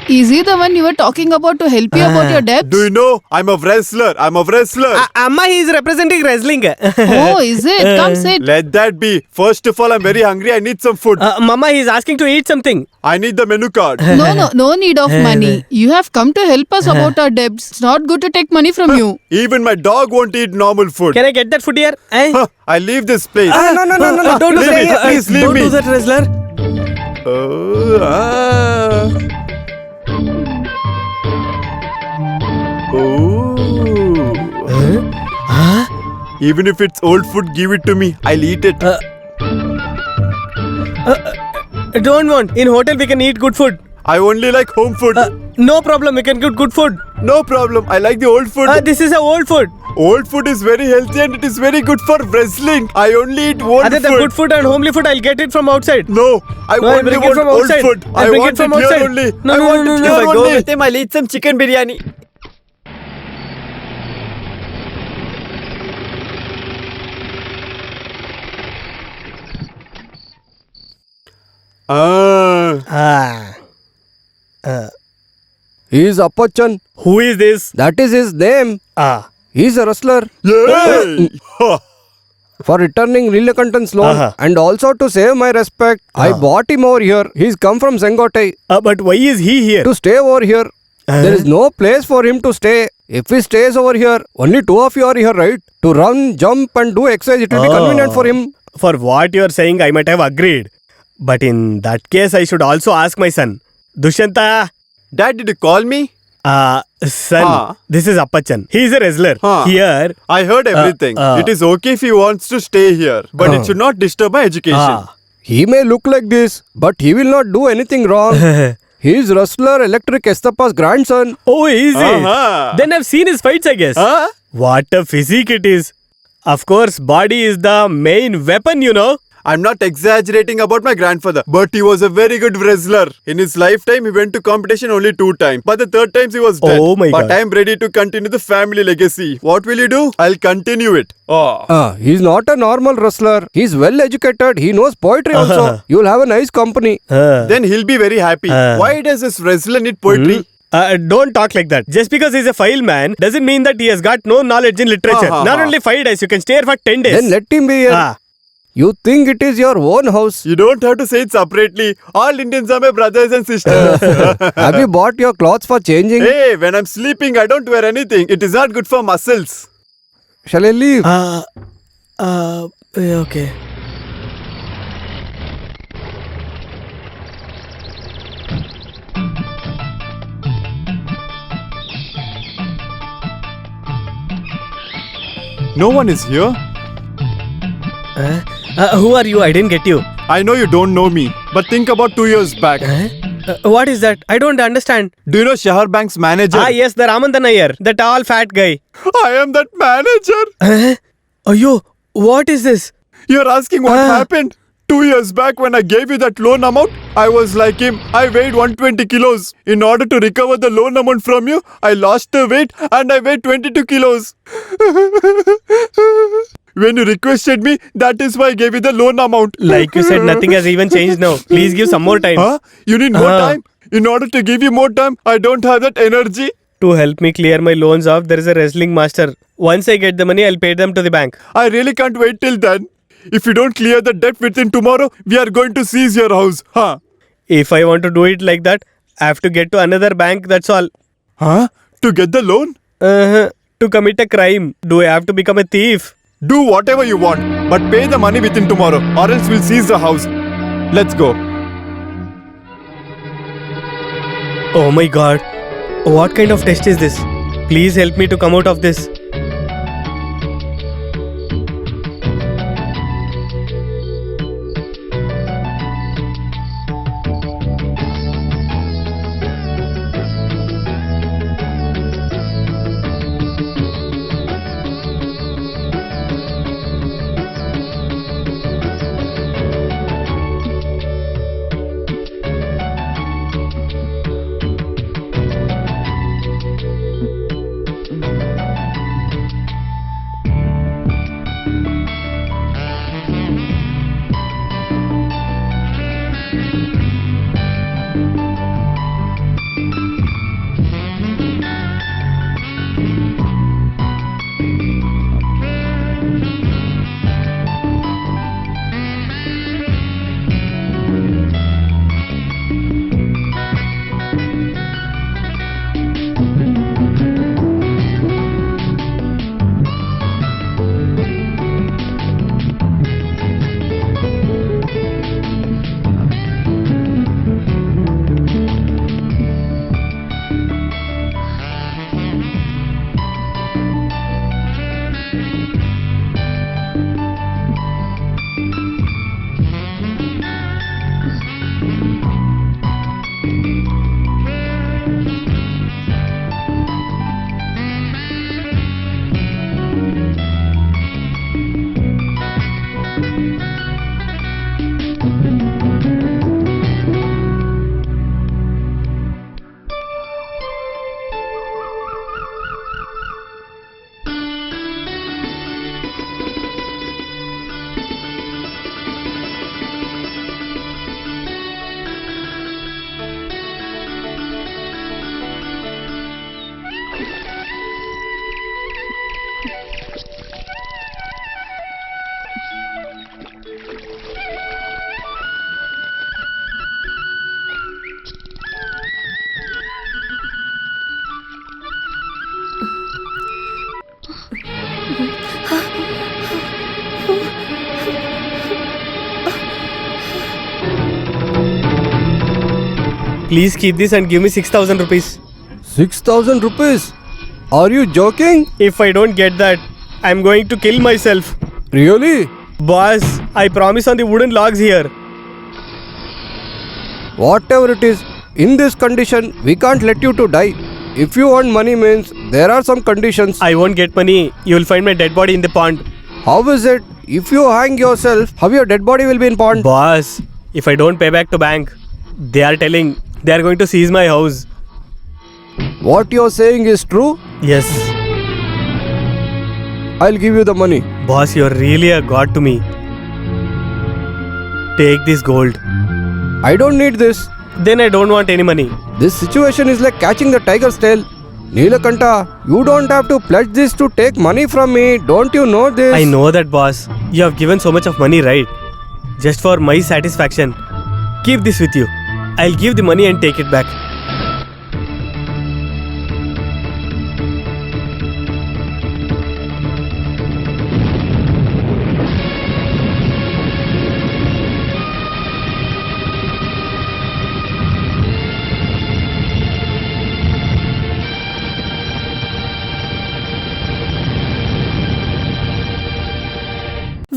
Is he the one you were talking about to help you about your debts? Do you know? I'm a wrestler. I'm a wrestler. Amma, he is representing wrestling. Oh, is it? Come sit. Let that be. First of all, I'm very hungry. I need some food. Mama, he is asking to eat something. I need the menu card. No need of money. You have come to help us about our debts. It's not good to take money from you. Even my dog won't eat normal food. Can I get that food here? I leave this place. No. Don't do Leave me. that. Please leave Don't me. do that, wrestler. Even if it's old food, give it to me. I'll eat it. Don't want. In hotel we can eat good food. I only like home food. No problem. We can get good food. No problem. I like the old food. This is a old food. Old food is very healthy and it is very good for wrestling. I only eat old Other food. than good food and homely food, I'll get it from outside. No, I No, I'll only bring it want from old outside. food. I'll I bring it want from it here outside. only. No, I no, want no, it no, here If I go only. with him, I'll eat some chicken biryani. He is Appachan. Who is this? That is his name. He is a wrestler. Yay! For returning Neelakantan's loan and also to save my respect, I bought him over here. He's come from Sengotai But why is he here? to stay over here. There is no place for him to stay. If he stays over here, only two of you are here, right? To run, jump and do exercise, it will be convenient for him. For what you are saying, I might have agreed. But in that case, I should also ask my son. Dushyanta, Dad, did you call me? son, this is Appachan. He is a wrestler. Here, I heard everything. It is okay if he wants to stay here, but it should not disturb my education. He may look like this, but he will not do anything wrong. He is wrestler Electric Estappa's grandson. oh, is it? Then I've seen his fights, I guess. What a physique it is. Of course, body is the main weapon, you know. I'm not exaggerating about my grandfather, but he was a very good wrestler. In his lifetime, he went to competition only 2 times, but the 3rd time he was dead. Oh my but God. I'm ready to continue the family legacy. What will you do? I'll continue it. He's not a normal wrestler. He's well educated. He knows poetry also. You'll have a nice company. Then he'll be very happy. Why does this wrestler need poetry? Don't talk like that. Just because he's a file man doesn't mean that he has got no knowledge in literature. Not only 5 days, you can stay here for 10 days. Then let him be here. You think it is your own house. You don't have to say it separately. All Indians are my brothers and sisters. Have you bought your clothes for changing? Hey, when I'm sleeping, I don't wear anything. It is not good for muscles. Shall I leave? Okay. No one is here. Who are you? I didn't get you. I know you don't know me, but think about 2 years back. What is that? I don't understand. Do you know Shahar Bank's manager? Yes, the Ramandan Iyer, the tall fat guy. I am that manager. Ayo, what is this? You're asking what happened? 2 years back when I gave you that loan amount, I was like him. I weighed 120 kilos. In order to recover the loan amount from you, I lost the weight and I weighed 22 kilos. When you requested me, that is why I gave you the loan amount. Like you said, nothing has even changed now. Please give some more time. Huh? You need more Huh. time? In order to give you more time, I don't have that energy. To help me clear my loans off, there is a wrestling master. Once I get the money, I'll pay them to the bank. I really can't wait till then. If you don't clear the debt within tomorrow, we are going to seize your house. Huh? If I want to do it like that, I have to get to another bank, that's all. Huh? To get the loan? To commit a crime, do I have to become a thief? Do whatever you want, but pay the money within tomorrow, or else we'll seize the house. Let's go. Oh my god. What kind of test is this? Please help me to come out of this. Please keep this and give me 6,000 rupees. 6,000 rupees? Are you joking? If I don't get that, I'm going to kill myself. Really? Boss, I promise on the wooden logs here. Whatever it is, in this condition, we can't let you to die. If you want money means, there are some conditions. I won't get money. You will find my dead body in the pond. How is it? If you hang yourself, how your dead body will be in pond? Boss, if I don't pay back to bank, they are telling they are going to seize my house. What you're saying is true? Yes. I'll give you the money. Boss, you're really a god to me. Take this gold. I don't need this. Then I don't want any money. This situation is like catching the tiger's tail. Neelakanta, you don't have to pledge this to take money from me. Don't you know this? I know that, boss. You have given so much of money, right? Just for my satisfaction. Keep this with you. I'll give the money and take it back.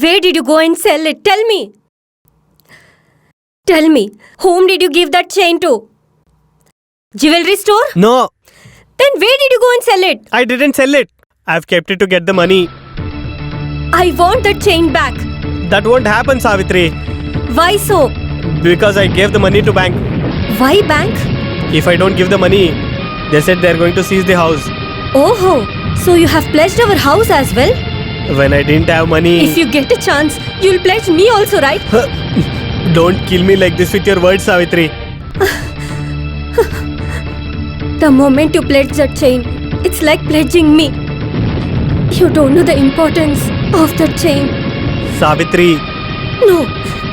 Where did you go and sell it? Tell me. Tell me, whom did you give that chain to? Jewelry store? No, Then where did you go and sell it? I didn't sell it. I've kept it to get the money. I want that chain back. That won't happen, Savitri. Why so? Because I gave the money to bank. Why bank? If I don't give the money, they said they're going to seize the house. Oh, so you have pledged our house as well? when I didn't have money. If you get a chance, you'll pledge me also, right? Don't kill me like this with your words, Savitri. The moment you pledge that chain, it's like pledging me. You don't know the importance of that chain. Savitri. No,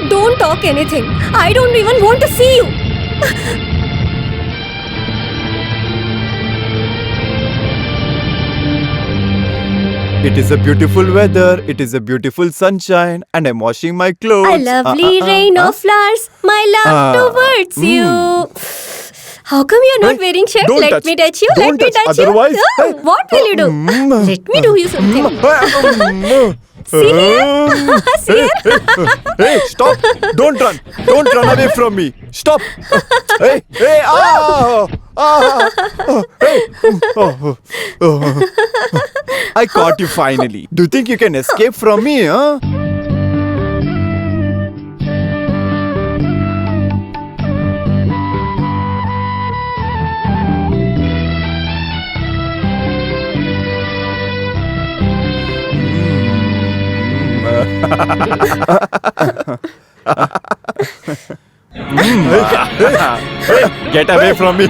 don't talk anything. I don't even want to see you. It is a beautiful weather. It is a beautiful sunshine, and I'm washing my clothes. A lovely rain of flowers, my love towards you. How come you're not wearing shirt? Don't Let touch. me touch you. Don't Let me touch. touch you. Otherwise- Oh, what will you do? Let me do you something. See here? See here? Hey, stop! Don't run! Don't run away from me! Stop! Hey, hey, hey! I caught you finally. Do you think you can escape from me, huh? Hey, get away from me!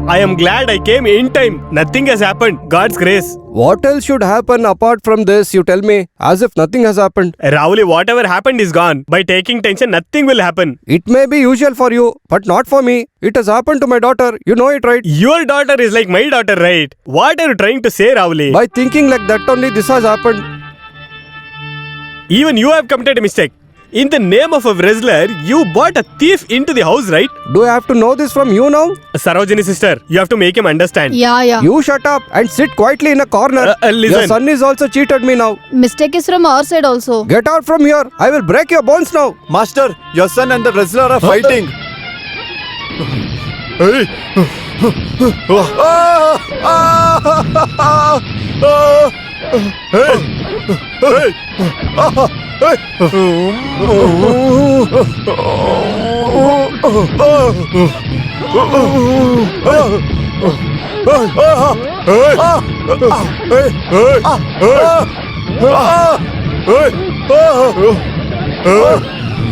I am glad I came in time. Nothing has happened. God's grace. What else should happen apart from this? You tell me. As if nothing has happened. Rahuli, whatever happened is gone. By taking tension, nothing will happen. It may be usual for you, but not for me. It has happened to my daughter. You know it, right? Your daughter is like my daughter, right? What are you trying to say, Rahuli? By thinking like that only this has happened. Even you have committed a mistake. In the name of a wrestler, you brought a thief into the house, right? Do I have to know this from you now? Sarojini sister, you have to make him understand. Yeah. You shut up and sit quietly in a corner. Listen. Your son is also cheated me now. Mistake is from our side also. Get out from here. I will break your bones now. Master, your son and the wrestler are fighting. Hey!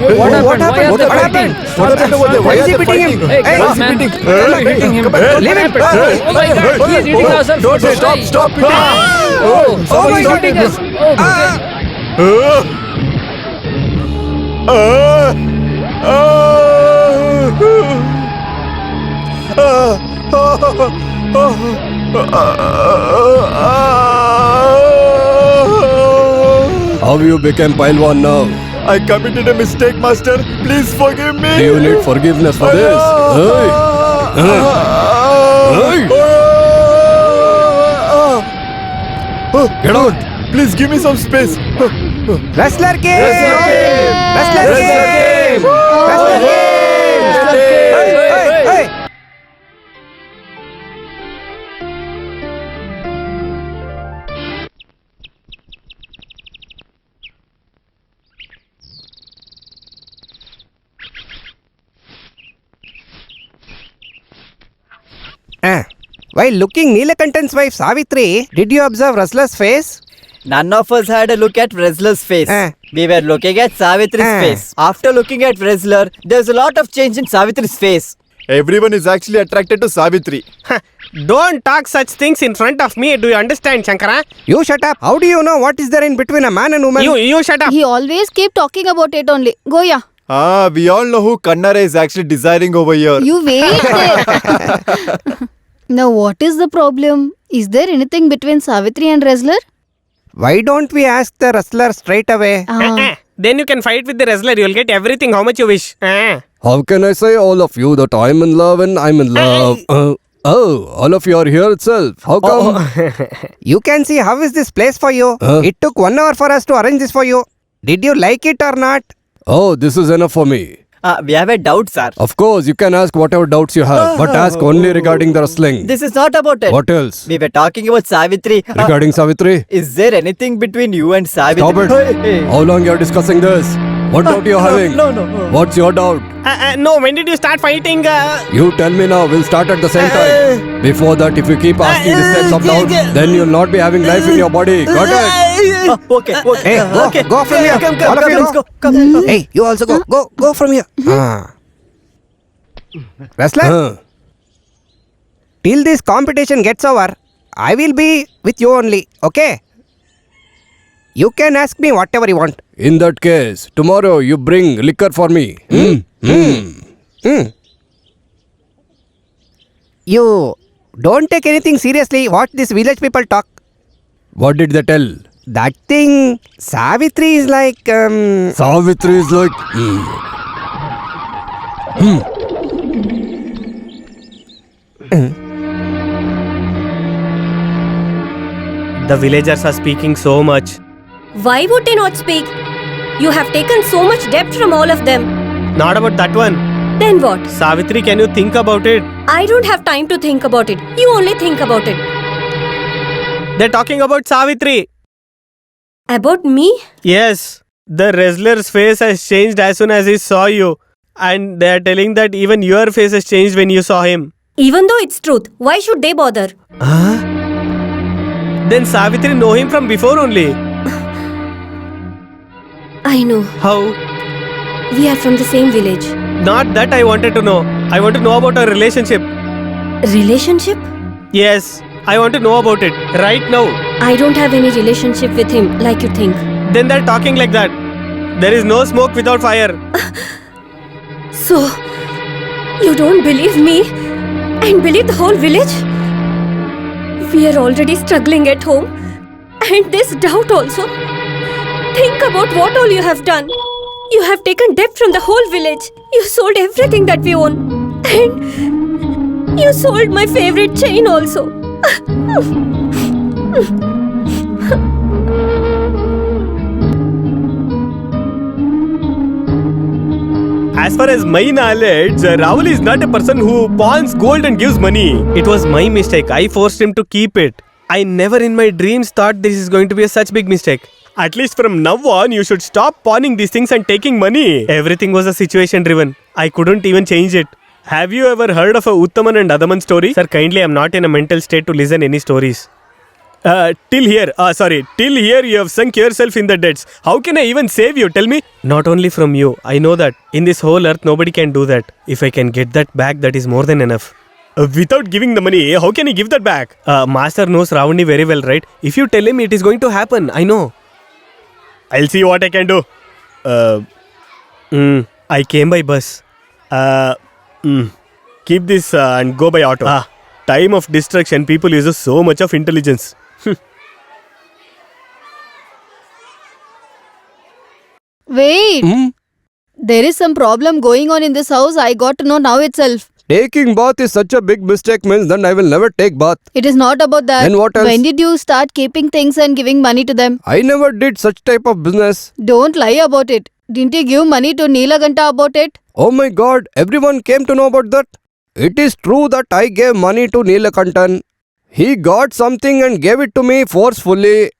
What happened? What happened? What happened over there? Why is he are they beating him? fighting? Hey, Why come is he on, beating? man. Why are you hitting him? Come back. Leave him. Oh my God, he is eating ourselves. Don't stop it. Oh, somebody's my eating us. How you became Pailwan now? I committed a mistake, Master. Please forgive me. Do you need forgiveness for this? Get out! Please give me some space. Wrestler game! Wrestler Wrestler game! Wrestler game! Hey! While looking Neelakantan's wife Savitri, did you observe Wrestler's face? None of us had a look at Wrestler's face. We were looking at Savitri's face. After looking at Wrestler, there's a lot of change in Savitri's face. Everyone is actually attracted to Savitri. Don't talk such things in front of me. Do you understand, Shankara? You shut up. How do you know what is there in between a man and woman? You shut up. He always keep talking about it only. Go ya. We all know who Kannara is actually desiring over here. You wait there. Now what is the problem? Is there anything between Savitri and wrestler? Why don't we ask the wrestler straight away? Then you can fight with the wrestler. You'll get everything how much you wish. How can I say all of you that I'm in love and I'm in love? All of you are here itself. How come? You can see how is this place for you. It took 1 hour for us to arrange this for you. Did you like it or not? Oh, this is enough for me. We have a doubt, sir. Of course, you can ask whatever doubts you have, but ask only regarding the wrestling. This is not about it. What else? We were talking about Savitri. Regarding Savitri? Is there anything between you and Savitri? Stop it. Hey. How long you are discussing this? What doubt you are having? No. What's your doubt? No, when did you start fighting? You tell me now, we'll start at the same time. Before that, if you keep asking this sense of doubt, then you'll not be having life in your body. Got it? Okay. Hey, go, okay. go from here. Come, All of you let's go. go. Hey, you also go. Go from here. Wrestler, till this competition gets over, I will be with you only, okay? You can ask me whatever you want. In that case, tomorrow you bring liquor for me. You don't take anything seriously what these village people talk. What did they tell? That thing, Savitri is like, Savitri is like... The villagers are speaking so much. Why would they not speak? You have taken so much debt from all of them. Not about that one. Then what? Savitri, can you think about it? I don't have time to think about it. You only think about it. They're talking about Savitri. About me? Yes. The wrestler's face has changed as soon as he saw you. And they're telling that even your face has changed when you saw him. Even though it's truth, why should they bother? Then Savitri know him from before only. I know. How? We are from the same village. Not that I wanted to know. I want to know about our relationship. Relationship? Yes, I want to know about it right now. I don't have any relationship with him like you think. Then they're talking like that. There is no smoke without fire. So, you don't believe me and believe the whole village? We are already struggling at home. And this doubt also. Think about what all you have done. You have taken debt from the whole village. You sold everything that we own. And you sold my favorite chain also. As far as my knowledge, Rahul is not a person who pawns gold and gives money. It was my mistake. I forced him to keep it. I never in my dreams thought this is going to be a such big mistake. At least from now on, you should stop pawning these things and taking money. Everything was a situation driven. I couldn't even change it. Have you ever heard of a Uttaman and Adaman story? Sir, kindly, I'm not in a mental state to listen any stories. Till here you have sunk yourself in the debts. How can I even save you? Tell me. Not only from you, I know that. In this whole earth, nobody can do that. If I can get that back, that is more than enough. Without giving the money, how can he give that back? Master knows Ravani very well, right? If you tell him, it is going to happen. I know. I'll see what I can do. I came by bus. Keep this and go by auto. Time of destruction, people use so much of intelligence. Wait. There is some problem going on in this house. I got to know now itself. Taking bath is such a big mistake means then I will never take bath. It is not about that. Then what else? When did you start keeping things and giving money to them? I never did such type of business. Don't lie about it. Didn't you give money to Neelakanta about it? Oh my god, everyone came to know about that. It is true that I gave money to Neelakantan. He got something and gave it to me forcefully.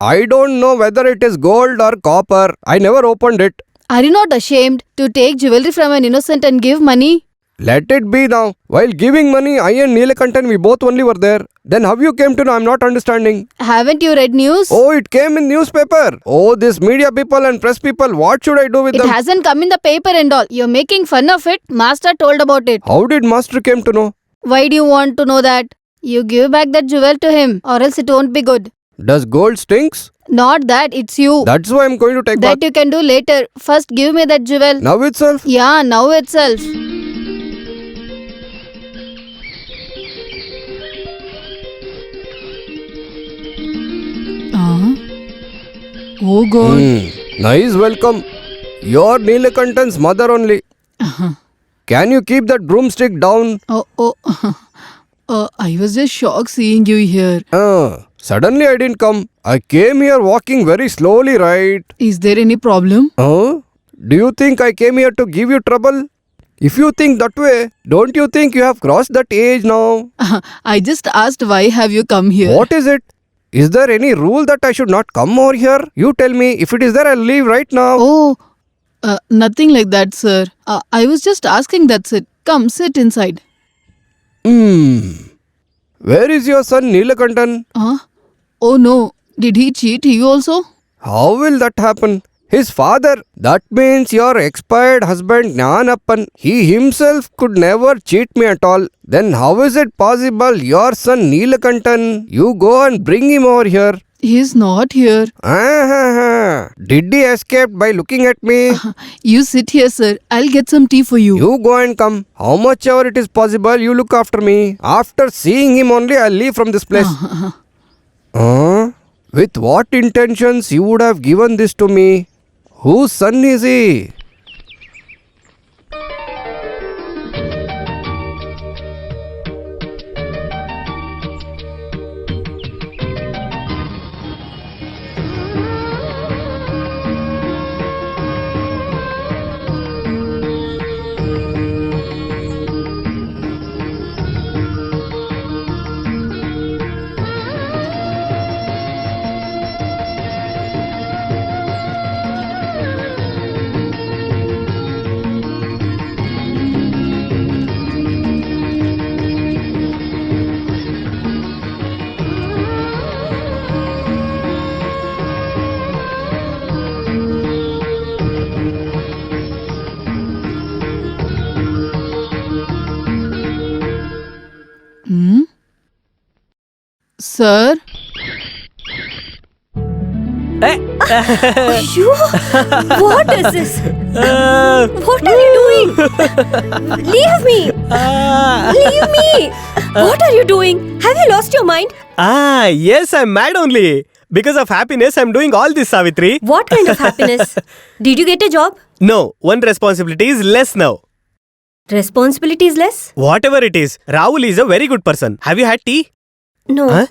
I don't know whether it is gold or copper. I never opened it. Are you not ashamed to take jewelry from an innocent and give money? Let it be now. While giving money, I and Neelakantan, we both only were there. Then how you came to know? I'm not understanding. Haven't you read news? Oh, it came in newspaper. Oh, this media people and press people, what should I do with It them? hasn't come in the paper and all. You're making fun of it. Master told about it. How did master came to know? Why do you want to know that? You give back that jewel to him or else it won't be good. Does gold stinks? Not that, it's you. That's why I'm going to take That bath. you can do later. First give me that jewel. Now itself? Yeah, now itself. Oh God. Nice welcome. You're Neelakantan's mother only. Can you keep that broomstick down? I was just shocked seeing you here. Suddenly I didn't come. I came here walking very slowly, right? Is there any problem? Do you think I came here to give you trouble? If you think that way, don't you think you have crossed that age now? I just asked why have you come here? What is it? Is there any rule that I should not come over here? You tell me. If it is there, I'll leave right now. Oh, nothing like that, sir. I was just asking, that's it. Come, sit inside. Where is your son Neelakantan? Oh no, did he cheat you also? How will that happen? His father, that means your expired husband Jnanappan, he himself could never cheat me at all. Then how is it possible your son Neelakantan, you go and bring him over here? He's not here. Did he escape by looking at me? You sit here, sir. I'll get some tea for you. You go and come. How much ever it is possible, you look after me. After seeing him only, I'll leave from this place. With what intentions you would have given this to me? Whose son is he? Sir? You? What is this? What are you doing? Leave me! Leave me! What are you doing? Have you lost your mind? Yes, I'm mad only. Because of happiness, I'm doing all this, Savitri. What kind of happiness? Did you get a job? No, one responsibility is less now. Responsibility is less? Whatever it is, Rahul is a very good person. Have you had tea? No. Huh?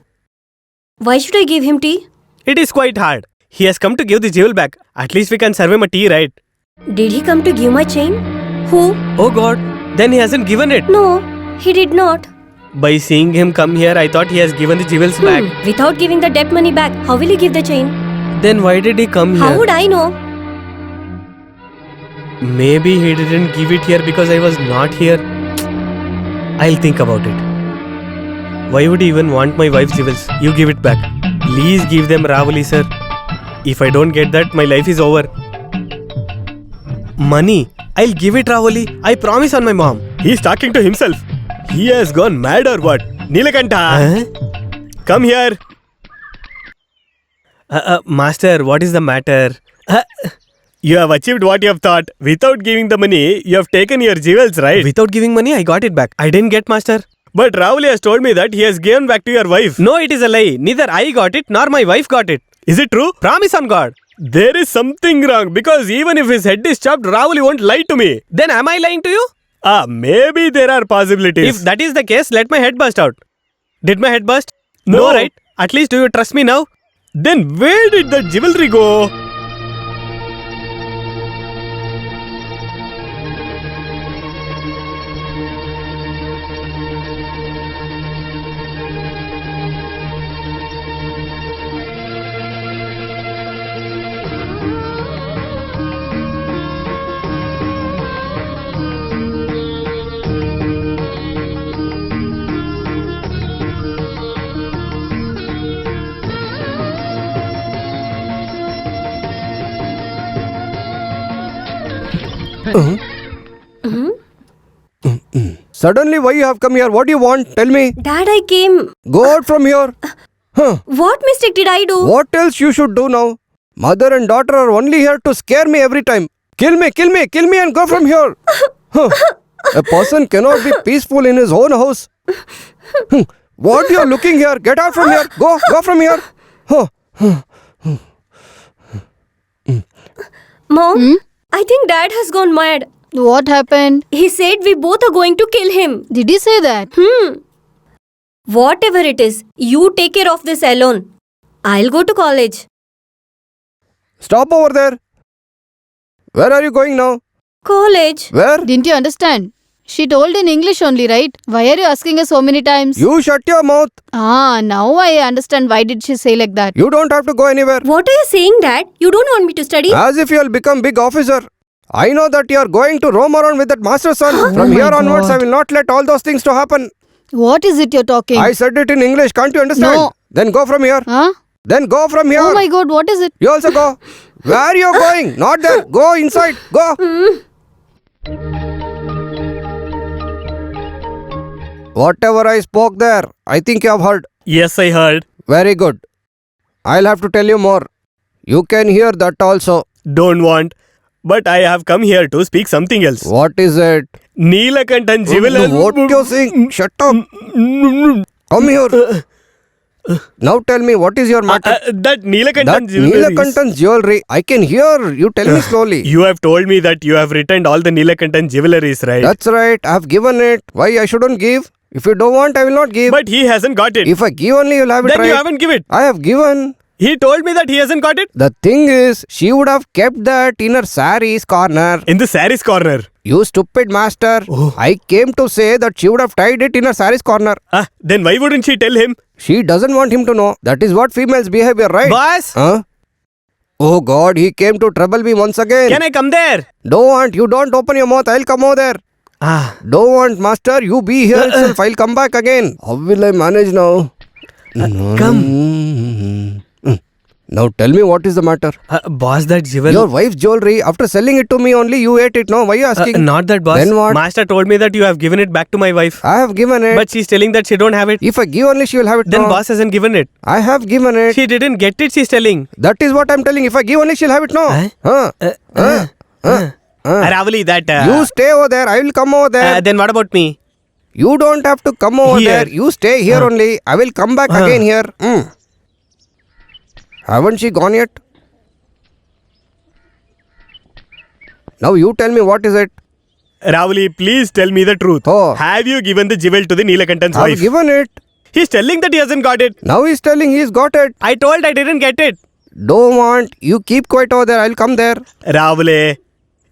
Why should I give him tea? It is quite hard. He has come to give the jewel back. At least we can serve him a tea, right? Did he come to give my chain? Who? Oh God, then he hasn't given it. No, he did not. By seeing him come here, I thought he has given the jewels back. Without giving the debt money back, how will he give the chain? Then why did he come here? How would I know? Maybe he didn't give it here because I was not here. I'll think about it. Why would he even want my wife's jewels? You give it back. Please give them, Ravali sir. If I don't get that, my life is over. Money? I'll give it, Ravali. I promise on my mom. He's talking to himself. He has gone mad or what? Neelakanta! Come here. Master, what is the matter? You have achieved what you have thought. Without giving the money, you have taken your jewels, right? Without giving money, I got it back. I didn't get, Master. But Rahul has told me that he has given back to your wife. No, it is a lie. Neither I got it, nor my wife got it. Is it true? Promise on God. There is something wrong because even if his head is chopped, Rahul won't lie to me. Then am I lying to you? Maybe there are possibilities. If that is the case, let my head burst out. Did my head burst? No, right? At least do you trust me now? Then where did the jewelry go? Suddenly, why you have come here? What do you want? Tell me. Dad, I came. Go out from here. What mistake did I do? What else you should do now? Mother and daughter are only here to scare me every time. Kill me and go from here. A person cannot be peaceful in his own house. What you are looking here? Get out from here. Go from here. Mom, I think Dad has gone mad. What happened? He said we both are going to kill him. Did he say that? Whatever it is, you take care of this alone. I'll go to college. Stop over there. Where are you going now? College. Where? Didn't you understand? She told in English only, right? Why are you asking us so many times? You shut your mouth. Now I understand why did she say like that. You don't have to go anywhere. What are you saying, Dad? You don't want me to study? As if you'll become big officer. I know that you're going to roam around with that master son. From here onwards, I will not let all those things to happen. What is it you're talking? I said it in English. Can't you understand? No. Then go from here. Huh? Then go from here. Oh my god, what is it? You also go. Where are you going? Not there. Go inside. Go. Whatever I spoke there, I think you have heard. Yes, I heard. Very good. I'll have to tell you more. You can hear that also. Don't want. But I have come here to speak something else. What is it? Neelakantan Jeweler. What you're saying? Shut up. Come here. Now tell me, what is your matter? That Neelakantan That Jewelry. Neelakantan's jewelry. I can hear you. Tell me slowly. You have told me that you have returned all the Neelakantan jewelries, right? That's right. I have given it. Why I shouldn't give? If you don't want, I will not give. But he hasn't got it. If I give only, you'll have it Then right. you haven't given it. I have given. He told me that he hasn't got it. The thing is, she would have kept that in her saree's corner. In the saris corner. You stupid master. Oh. I came to say that she would have tied it in her saree's corner. Then why wouldn't she tell him? She doesn't want him to know. That is what females behavior, right? Boss, Huh? Oh God, he came to trouble me once again. can I come there? Don't want, you don't open your mouth, I'll come over there. Don't want, master, you be here itself, I'll come back again. How will I manage now? Come. Now tell me what is the matter. Boss, that jewel. Your wife's jewelry, after selling it to me only, you ate it, no? Why are you asking? Not that, boss. Then what? Master told me that you have given it back to my wife. I have given it. But she's telling that she don't have it. If I give only, she will have it. Then no. boss hasn't given it. I have given it. She didn't get it, she's telling. That is what I'm telling. If I give only, she'll have it. No. Ravali, that... You stay over there. I will come over there. Then what about me? You don't have to come over Here. there. You stay here only. I will come back again here. Haven't she gone yet? Now you tell me what is it? Ravali, please tell me the truth. Oh. Have you given the jewel to the Neelakantan's I've wife? given it. He's telling that he hasn't got it. Now he's telling he's got it. I told I didn't get it. Don't want. You keep quiet over there. I'll come there. Ravali,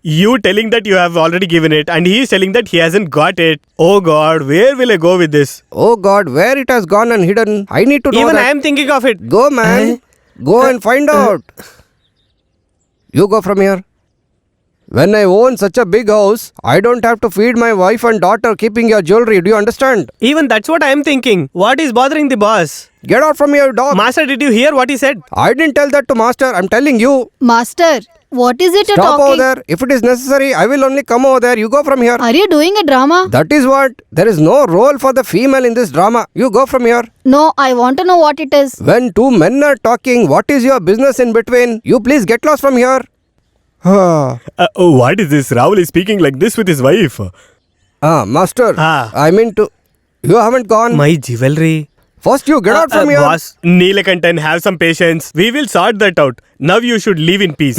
you telling that you have already given it and he is telling that he hasn't got it. Oh God, where will I go with this? Oh God, where it has gone and hidden. I need to know Even that. I am thinking of it. Go, man. Go and find out. You go from here. When I own such a big house, I don't have to feed my wife and daughter keeping your jewelry. Do you understand? Even that's what I am thinking. What is bothering the boss? Get out from here, dog. Master, did you hear what he said? I didn't tell that to master. I'm telling you. Master, what is it you're Stop talking? over there. If it is necessary, I will only come over there. You go from here. Are you doing a drama? That is what. There is no role for the female in this drama. You go from here. No, I want to know what it is. When two men are talking, what is your business in between? You please get lost from here. What is this? Rahul is speaking like this with his wife. Master. I mean to. You haven't gone. My jewelry. First, you get out from here. Boss, Neelakantan, have some patience. We will sort that out. Now you should leave in peace.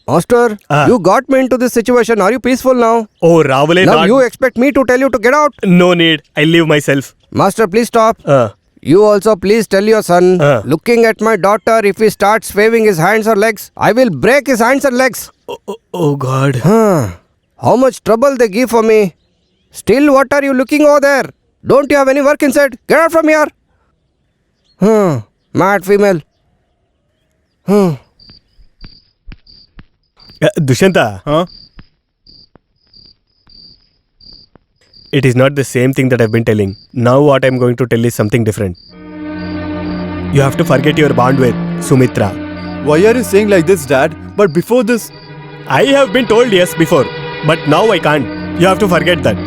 Master, you got me into this situation. Are you peaceful now? Oh, Rahul, Now not... you expect me to tell you to get out? No need. I'll leave myself. Master, please stop. You also please tell your son, looking at my daughter, if he starts waving his hands or legs, I will break his hands and legs. Oh God. How much trouble they give for me. Still, what are you looking over there? Don't you have any work inside? Get out from here. Mad female. Dushanta. It is not the same thing that I've been telling. Now what I'm going to tell is something different. You have to forget your bond with Sumitra. Why are you saying like this, Dad? But before this... I have been told yes before, but now I can't. You have to forget that.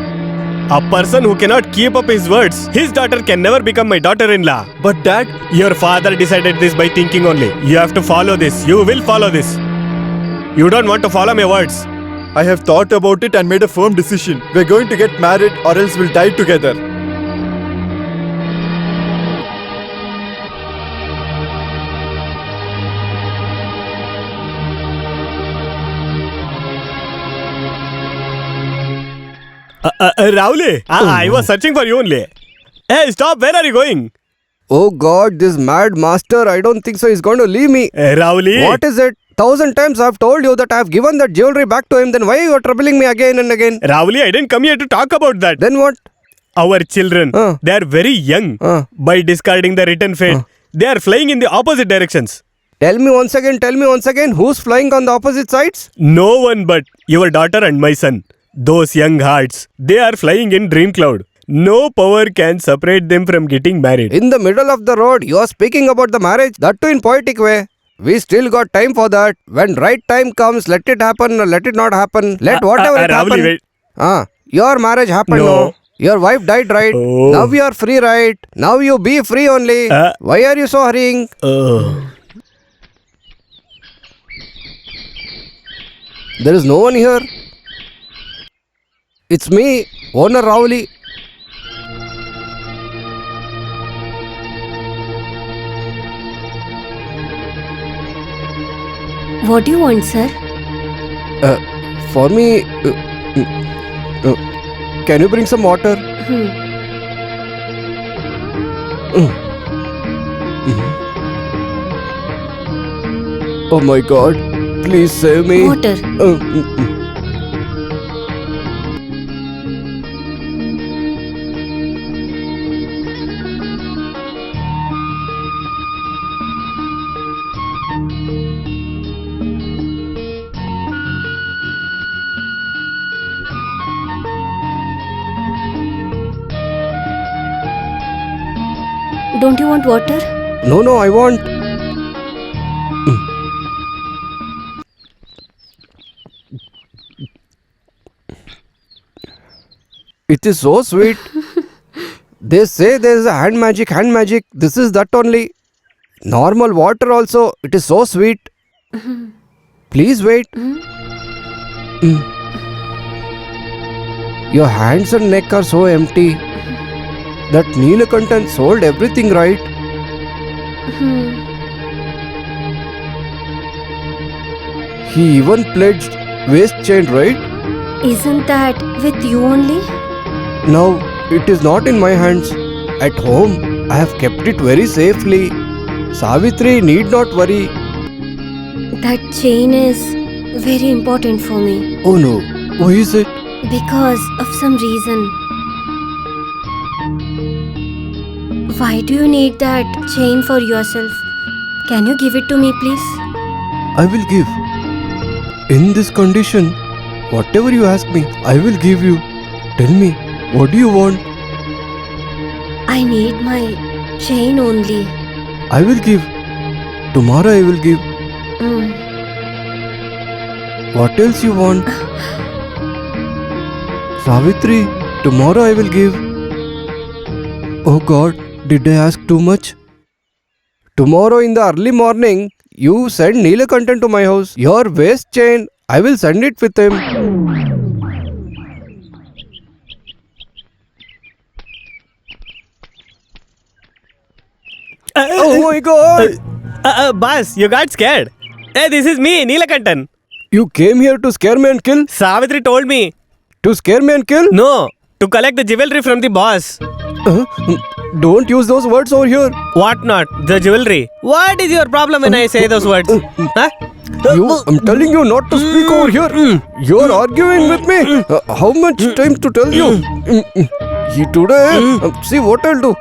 A person who cannot keep up his words, his daughter can never become my daughter-in-law. But Dad... Your father decided this by thinking only. You have to follow this. You will follow this. You don't want to follow my words. I have thought about it and made a firm decision. We're going to get married or else we'll die together. Rahul, I was searching for you only. Hey, stop. Where are you going? Oh God, this mad master, I don't think so. He's going to leave me. Rahul. What is it? 1,000 times I've told you that I've given that jewelry back to him. Then why you are troubling me again and again? Ravali, I didn't come here to talk about that. Then what? Our children, they are very young. By discarding the written fate, they are flying in the opposite directions. Tell me once again, who's flying on the opposite sides? No one but your daughter and my son. Those young hearts, they are flying in dream cloud. No power can separate them from getting married. In the middle of the road, you are speaking about the marriage, that too in poetic way. We still got time for that. When right time comes, let it happen or let it not happen. Let whatever it Ravali, happen. wait. Your marriage happened, no? Your wife died, right? Oh. Now you are free, right? Now you be free only. Why are you so hurrying? There is no one here. It's me, owner Ravali. What do you want, sir? For me, can you bring some water? Oh my God, please save me. Water. Don't you want water? No, I want. It is so sweet. They say there is a hand magic. This is that only. Normal water also. It is so sweet. Please wait. Your hands and neck are so empty. That Neelakantan sold everything, right? He even pledged waist chain, right? Isn't that with you only? Now, it is not in my hands. At home, I have kept it very safely. Savitri need not worry. That chain is very important for me. Oh no, why is it? Because of some reason. Why do you need that chain for yourself? Can you give it to me, please? I will give. In this condition, whatever you ask me, I will give you. Tell me, what do you want? I need my chain only. I will give. Tomorrow I will give. What else you want? Savitri, tomorrow I will give. Oh God, did I ask too much? Tomorrow in the early morning, you send Neelakantan to my house. Your waist chain, I will send it with him. Oh my God! Boss, you got scared. Hey, this is me, Neelakantan. You came here to scare me and kill? Savitri told me. To scare me and kill? No, to collect the jewelry from the boss. Don't use those words over here. What not? The jewelry. What is your problem when I say those words? Huh? I'm telling you not to speak over here. You're arguing with me. How much time to tell you? Today, see what I'll do.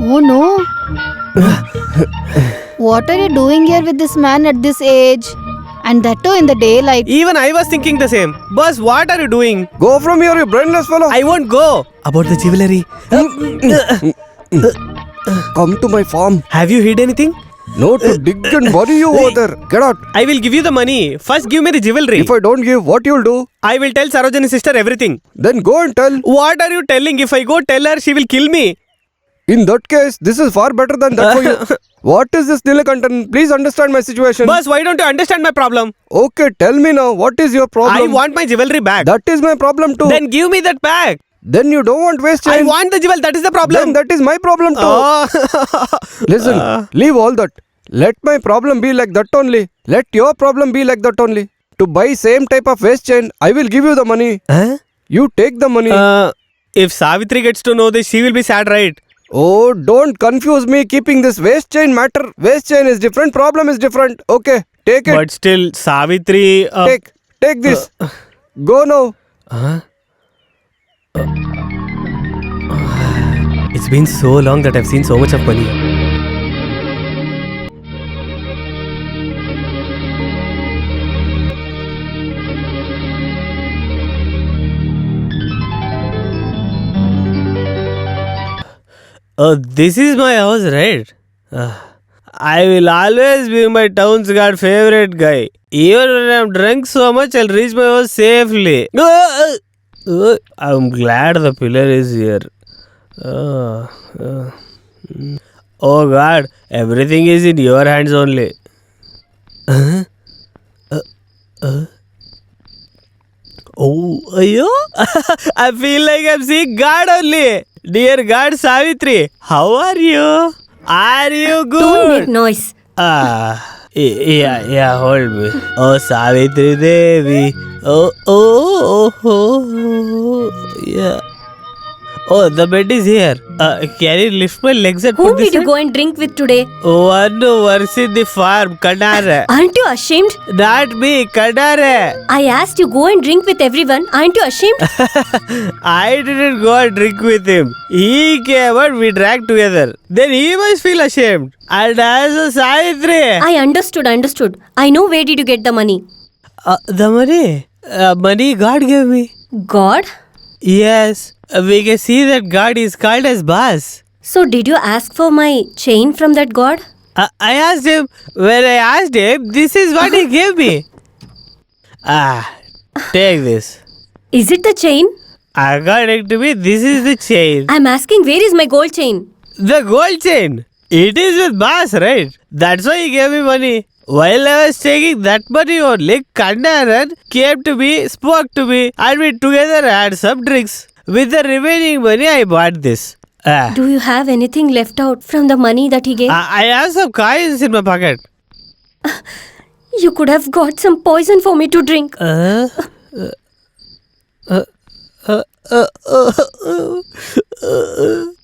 Oh no. What are you doing here with this man at this age? And that too in the daylight. Even I was thinking the same. Boss, what are you doing? Go from here, you brainless fellow. I won't go. About the jewelry. Come to my farm. Have you hid anything? No, to dig and bury you over there. Get out. I will give you the money. First give me the jewelry. If I don't give, what you'll do? I will tell Sarojani's sister everything. Then go and tell. What are you telling? If I go tell her, she will kill me. In that case, this is far better than that for you. What is this, Neelakantan? Please understand my situation. Boss, why don't you understand my problem? Okay, tell me now. What is your problem? I want my jewelry back. That is my problem too. Then give me that back. Then you don't want waist chain. I want the jewel. That is the problem. Then that is my problem too. Listen, leave all that. Let my problem be like that only. Let your problem be like that only. To buy same type of waist chain, I will give you the money. Huh? You take the money. If Savitri gets to know this, she will be sad, right? Oh, don't confuse me keeping this waist chain matter. Waist chain is different, problem is different. Okay, take it. But still, Savitri. Take this. Go now. It's been so long that I've seen so much of money. Oh, this is my house, right? I will always be my town's guard favorite guy. Even when I'm drunk so much, I'll reach my house safely. I'm glad the pillar is here. Oh God, everything is in your hands only. Oh, ayo! I feel like I'm seeing God only. Dear God, Savitri, how are you? Are you good? Don't make noise. Yeah, hold me. Oh, Savitri Devi. Oh, yeah. Oh, the bed is here. Can you lift my legs and Whom put this did you side? go and drink with today? One who works in the farm, Kadare. Aren't you ashamed? Not me, Kadare. I asked you go and drink with everyone. Aren't you ashamed? I didn't go and drink with him. He came and we drank together. Then he must feel ashamed. And as a Savitri. I understood. I know where did you get the money. The money? Money God gave me. God? Yes. We can see that God is called as Boss. So did you ask for my chain from that God? I asked him. When I asked him, this is what he gave me. Take this. Is it the chain? According to me, this is the chain. I'm asking where is my gold chain? The gold chain. It is with Boss, right? That's why he gave me money. While I was taking that money only, Kandaran came to me, spoke to me, and we together had some drinks. With the remaining money, I bought this. Do you have anything left out from the money that he gave? I have some coins in my pocket. You could have got some poison for me to drink.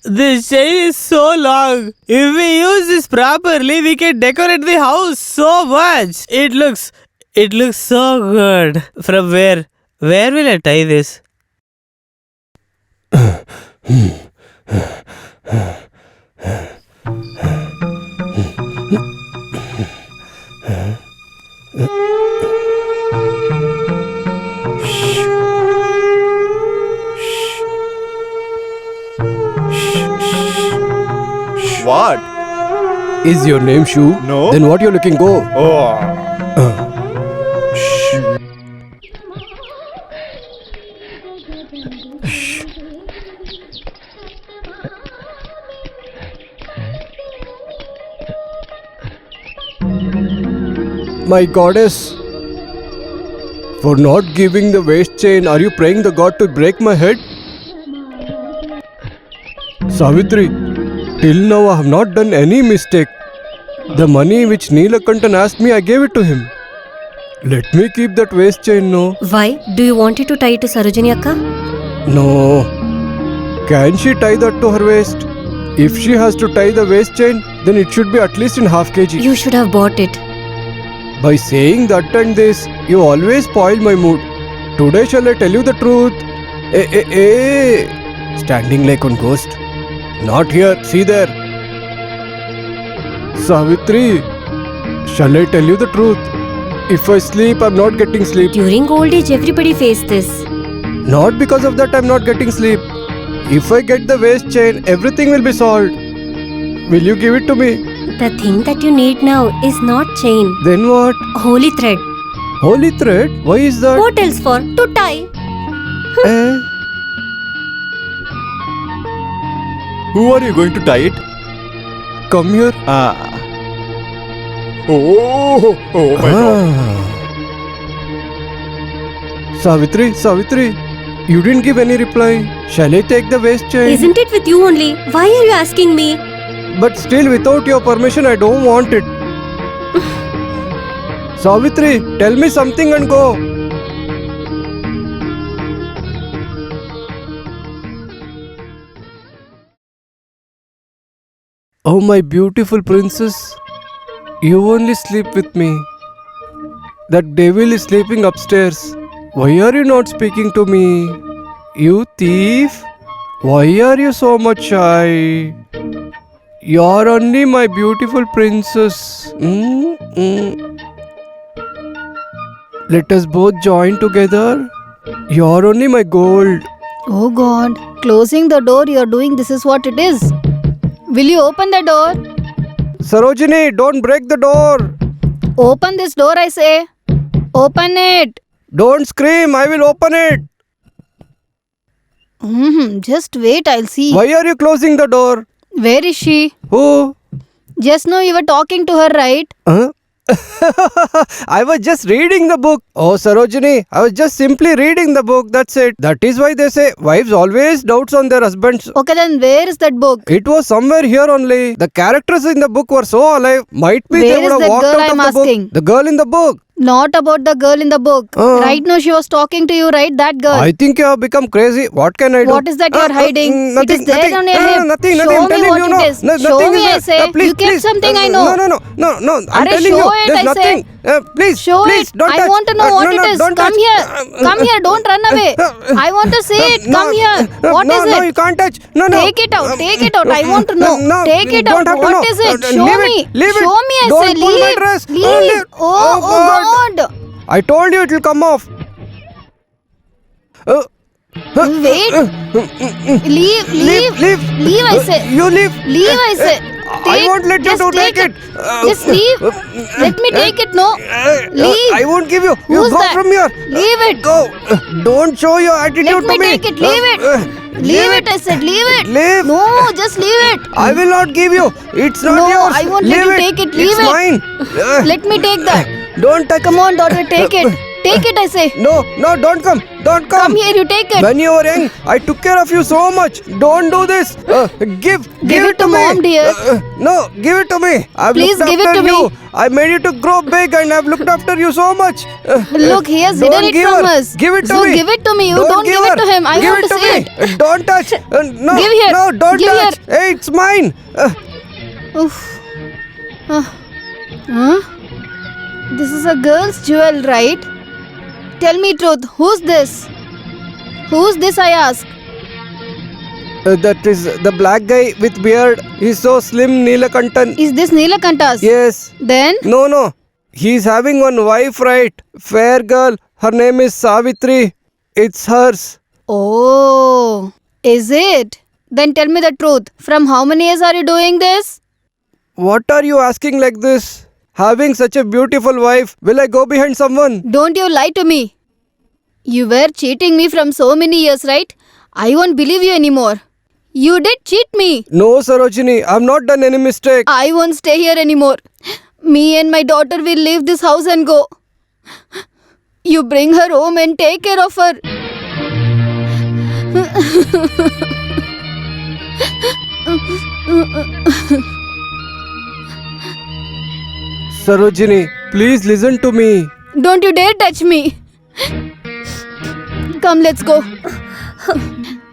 This chain is so long. If we use this properly, we can decorate the house so much. It looks so good. From where will I tie this? What? Is your name Shu? No. Then what you looking? Go. My goddess, for not giving the waist chain, are you praying the god to break my head? Savitri, till now I have not done any mistake. The money which Neelakantan asked me, I gave it to him. Let me keep that waist chain, no? Why? Do you want it to tie it to Sarojini Akka? No. Can she tie that to her waist? If she has to tie the waist chain, then it should be at least in half kg. You should have bought it. By saying that and this, you always spoil my mood. Today shall I tell you the truth? Standing like on ghost. Not here, see there. Savitri, shall I tell you the truth? If I sleep, I'm not getting sleep. During old age, everybody face this. Not because of that I'm not getting sleep. If I get the waist chain, everything will be solved. Will you give it to me? The thing that you need now is not chain. Then what? Holy thread. Holy thread? Why is that? What else for? To tie. Who are you going to tie it? Come here. Oh my God. Savitri, you didn't give any reply. Shall I take the waist chain? Isn't it with you only? Why are you asking me? But still, without your permission, I don't want it. Savitri, tell me something and go. Oh, my beautiful princess, you only sleep with me. That devil is sleeping upstairs. Why are you not speaking to me? You thief! Why are you so much shy? You're only my beautiful princess. Let us both join together. You're only my gold. Oh God, closing the door you're doing this is what it is. Will you open the door? Sarojini, don't break the door. Open this door, I say. Open it. Don't scream, I will open it. Just wait, I'll see. Why are you closing the door? Where is she? Who? Just now you were talking to her, right? Huh? I was just reading the book. Oh, Sarojini, I was just simply reading the book. That's it. That is why they say wives always doubts on their husbands. Okay, then where is that book? It was somewhere here only. The characters in the book were so alive. Might be Where they would is have that walked girl out I'm of the asking? book. The girl in the book. Not about the girl in the book. Right now she was talking to you, right? That girl. I think you have become crazy. What can I do? What is that you're hiding? Nothing, it is there nothing, on your hip. nothing, Show nothing. I'm me telling what you, it no. is. No, Show nothing me, is I there. say. Please, You kept please. something, I know. No. I'm Arre, telling show you, it, there's I say. nothing. Please, Show please, it. don't touch. I want to know what no, it is. Don't Come touch. here. Come here. Don't run away. I want to see it. Come here. What is No, it? you can't touch. No. Take it out. Take it out. I want to know. No, Take it don't out. have to know. What is it? Show Leave me. it. Leave it. Show me, I Don't say. pull my Leave. dress. Leave. Oh, God. I told you it will come off. Wait. Leave. Leave, I say. You leave. Leave, I say. I won't let you to take it. Just leave. Let me take it. No. Leave. I won't give you. You Who's go that? from here. Leave it. Go. Don't show your attitude Let to me me. take it. Leave it. Leave it, I said. Leave it. Leave. No, just leave it. I will not give you. It's not No, yours. I won't leave let you take it. Leave it's it. mine. Let me take that. Don't touch. Come on, daughter, take it. Take it, I say. No, don't come. Don't come. Come here, you take it. When you were young, I took care of you so much. Don't do this. Give it to me. Mom, dear. No, give it to me. I've Please looked give it after to you. me. I made you to grow big and I've looked after you so much. Look, he has hidden Don't it give from her. us. Give it to So me. give it to me. You don't give it her. to him. I give want it to see me. it. Don't touch. No, Give here. no, don't Give touch. Hey, it's mine. Oof. Huh? This is a girl's jewel, right? Tell me truth. Who's this? Who's this, I ask? That is the black guy with beard. He's so slim, Neelakantan. Is this Neelakanta's? Yes. Then? No. He's having one wife, right? Fair girl. Her name is Savitri. It's hers. Oh, is it? Then tell me the truth. From how many years are you doing this? What are you asking like this? Having such a beautiful wife, will I go behind someone? Don't you lie to me. You were cheating me from so many years, right? I won't believe you anymore. You did cheat me. No, Sarojini, I've not done any mistake. I won't stay here anymore. Me and my daughter will leave this house and go. You bring her home and take care of her. Sarojini, please listen to me. Don't you dare touch me. Come, let's go.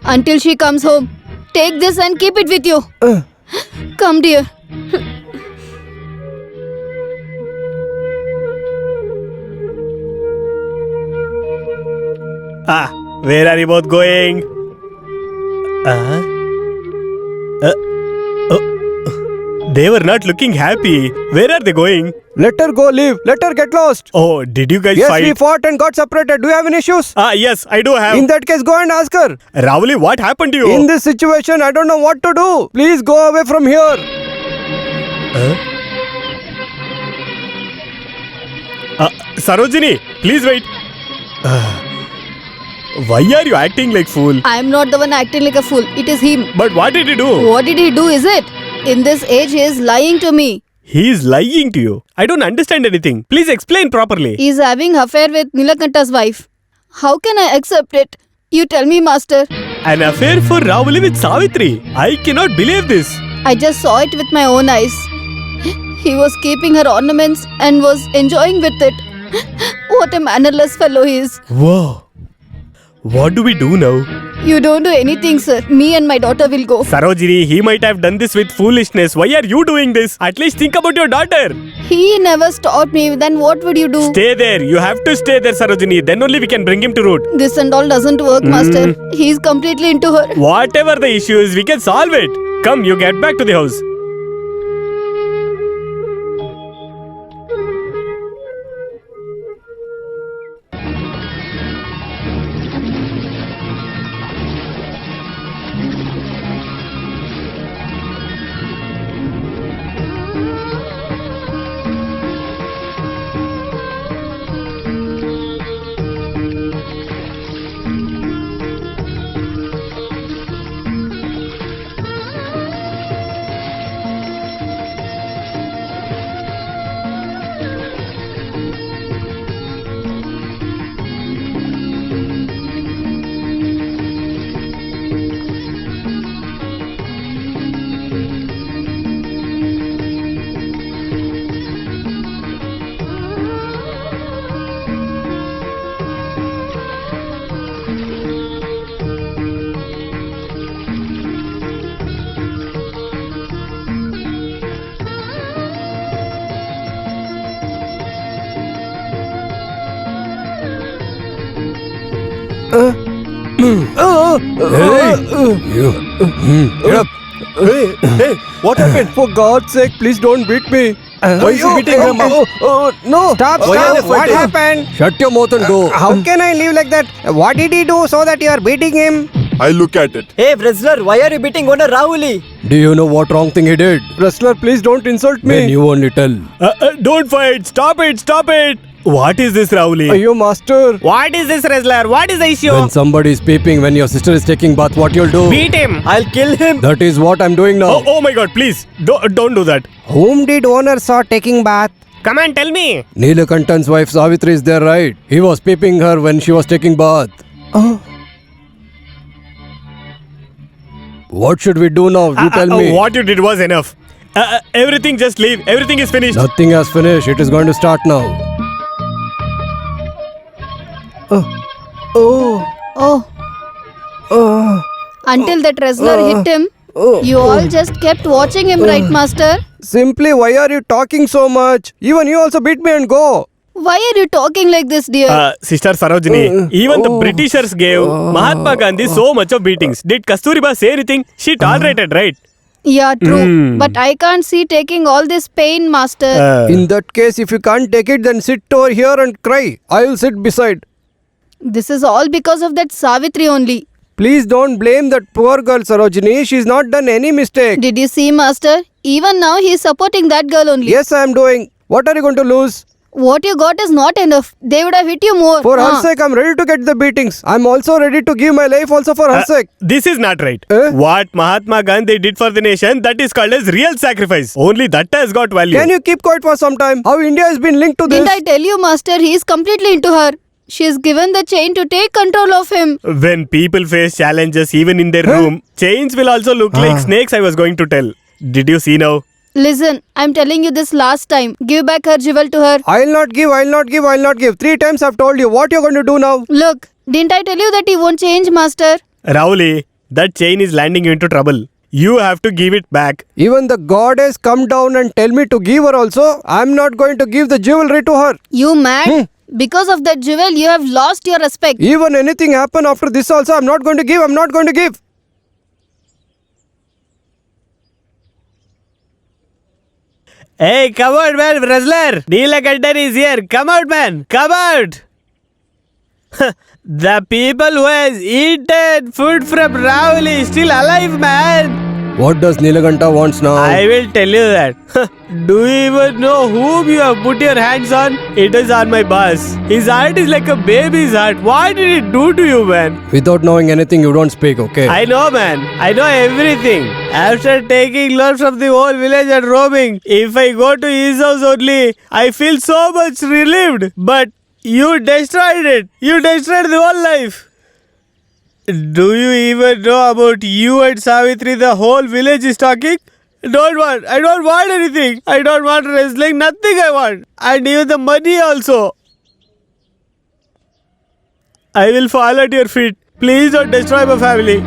Until she comes home. Take this and keep it with you. Come, dear. Where are you both going? They were not looking happy. Where are they going? Let her go live. Let her get lost. Oh, did you guys Yes, fight? we fought and got separated. Do you have any issues? Yes, I do have. In that case, go and ask her. Ravali, what happened to you? In this situation, I don't know what to do. Please go away from here. Sarojini, please wait. Why are you acting like fool? I am not the one acting like a fool. It is him. But what did he do? What did he do, is it? In this age, he is lying to me. He is lying to you. I don't understand anything. Please explain properly. He is having affair with Neelakanta's wife. How can I accept it? You tell me, master. An affair for Ravali with Savitri. I cannot believe this. I just saw it with my own eyes. He was keeping her ornaments and was enjoying with it. What a mannerless fellow he is. Whoa. What do we do now? You don't do anything, sir. Me and my daughter will go. Sarojini, he might have done this with foolishness. Why are you doing this? At least think about your daughter. He never stopped me. Then what would you do? Stay there. You have to stay there, Sarojini. Then only we can bring him to road. This and all doesn't work, master. He's completely into her. Whatever the issue is, we can solve it. Come, you get back to the house. Get up. Hey, what happened? For God's sake, please don't beat me. Why is he beating her? No. Stop, Why are they stop. What fighting? happened? Shut your mouth and go. How can I live like that? What did he do so that you are beating him? I look at it. Hey, wrestler, why are you beating owner Rahuli? Do you know what wrong thing he did? Wrestler, please don't insult me. Then you only tell. Don't fight. Stop it. Stop it. What is this, Rahuli? Ayo, master. What is this, wrestler? What is the issue? When somebody is peeping when your sister is taking bath, what you'll do? Beat him. I'll kill him. That is what I'm doing now. Oh my God! Please don't do that. Whom did owner saw taking bath? Come on, tell me. Neelakantan's wife Savitri is there, right? He was peeping her when she was taking bath. What should we do now? You tell me. What you did was enough. Everything, just leave. Everything is finished. Nothing has finished. It is going to start now. Oh. Until that wrestler hit him, you all just kept watching him, right, master? Simply, why are you talking so much? Even you also beat me and go. Why are you talking like this, dear? Sister Sarojini, even the Britishers gave Mahatma Gandhi so much of beatings. Did Kasturiba say anything? She tolerated, right? Yeah, true. But I can't see taking all this pain, master. In that case, if you can't take it, then sit over here and cry. I will sit beside. This is all because of that Savitri only. Please don't blame that poor girl, Sarojini. She's not done any mistake. Did you see, master? Even now he is supporting that girl only. Yes, I am doing. What are you going to lose? What you got is not enough. They would have hit you more. For her sake, I'm ready to get the beatings. I'm also ready to give my life also for her sake. This is not right. What Mahatma Gandhi did for the nation, that is called as real sacrifice. Only that has got value. Can you keep quiet for some time? How India has been linked to this? Didn't I tell you, master? He is completely into her. She is given the chain to take control of him. When people face challenges even in their room, chains will also look like snakes, I was going to tell. Did you see now? Listen, I'm telling you this last time. Give back her jewel to her. I'll not give. 3 times I've told you. What you're going to do now? Look, didn't I tell you that he won't change, master? Rahuli, that chain is landing you into trouble. You have to give it back. Even the goddess come down and tell me to give her also. I'm not going to give the jewelry to her. You mad? Because of that jewel, you have lost your respect. Even anything happen after this also, I'm not going to give. I'm not going to give. Hey, come out, man, wrestler. Neelakantan is here. Come out, man. Come out. The people who has eaten food from Rahul is still alive, man. What does Neelakanta wants now? I will tell you that. Do you even know whom you have put your hands on? It is on my boss. His heart is like a baby's heart. What did he do to you, man? Without knowing anything, you don't speak, okay? I know, man. I know everything. After taking lots of the whole village and roaming, if I go to his house only, I feel so much relieved. But you destroyed it. You destroyed the whole life. Do you even know about you and Savitri? The whole village is talking. I don't want anything. I don't want wrestling. Nothing I want. And even the money also. I will fall at your feet. Please don't destroy my family.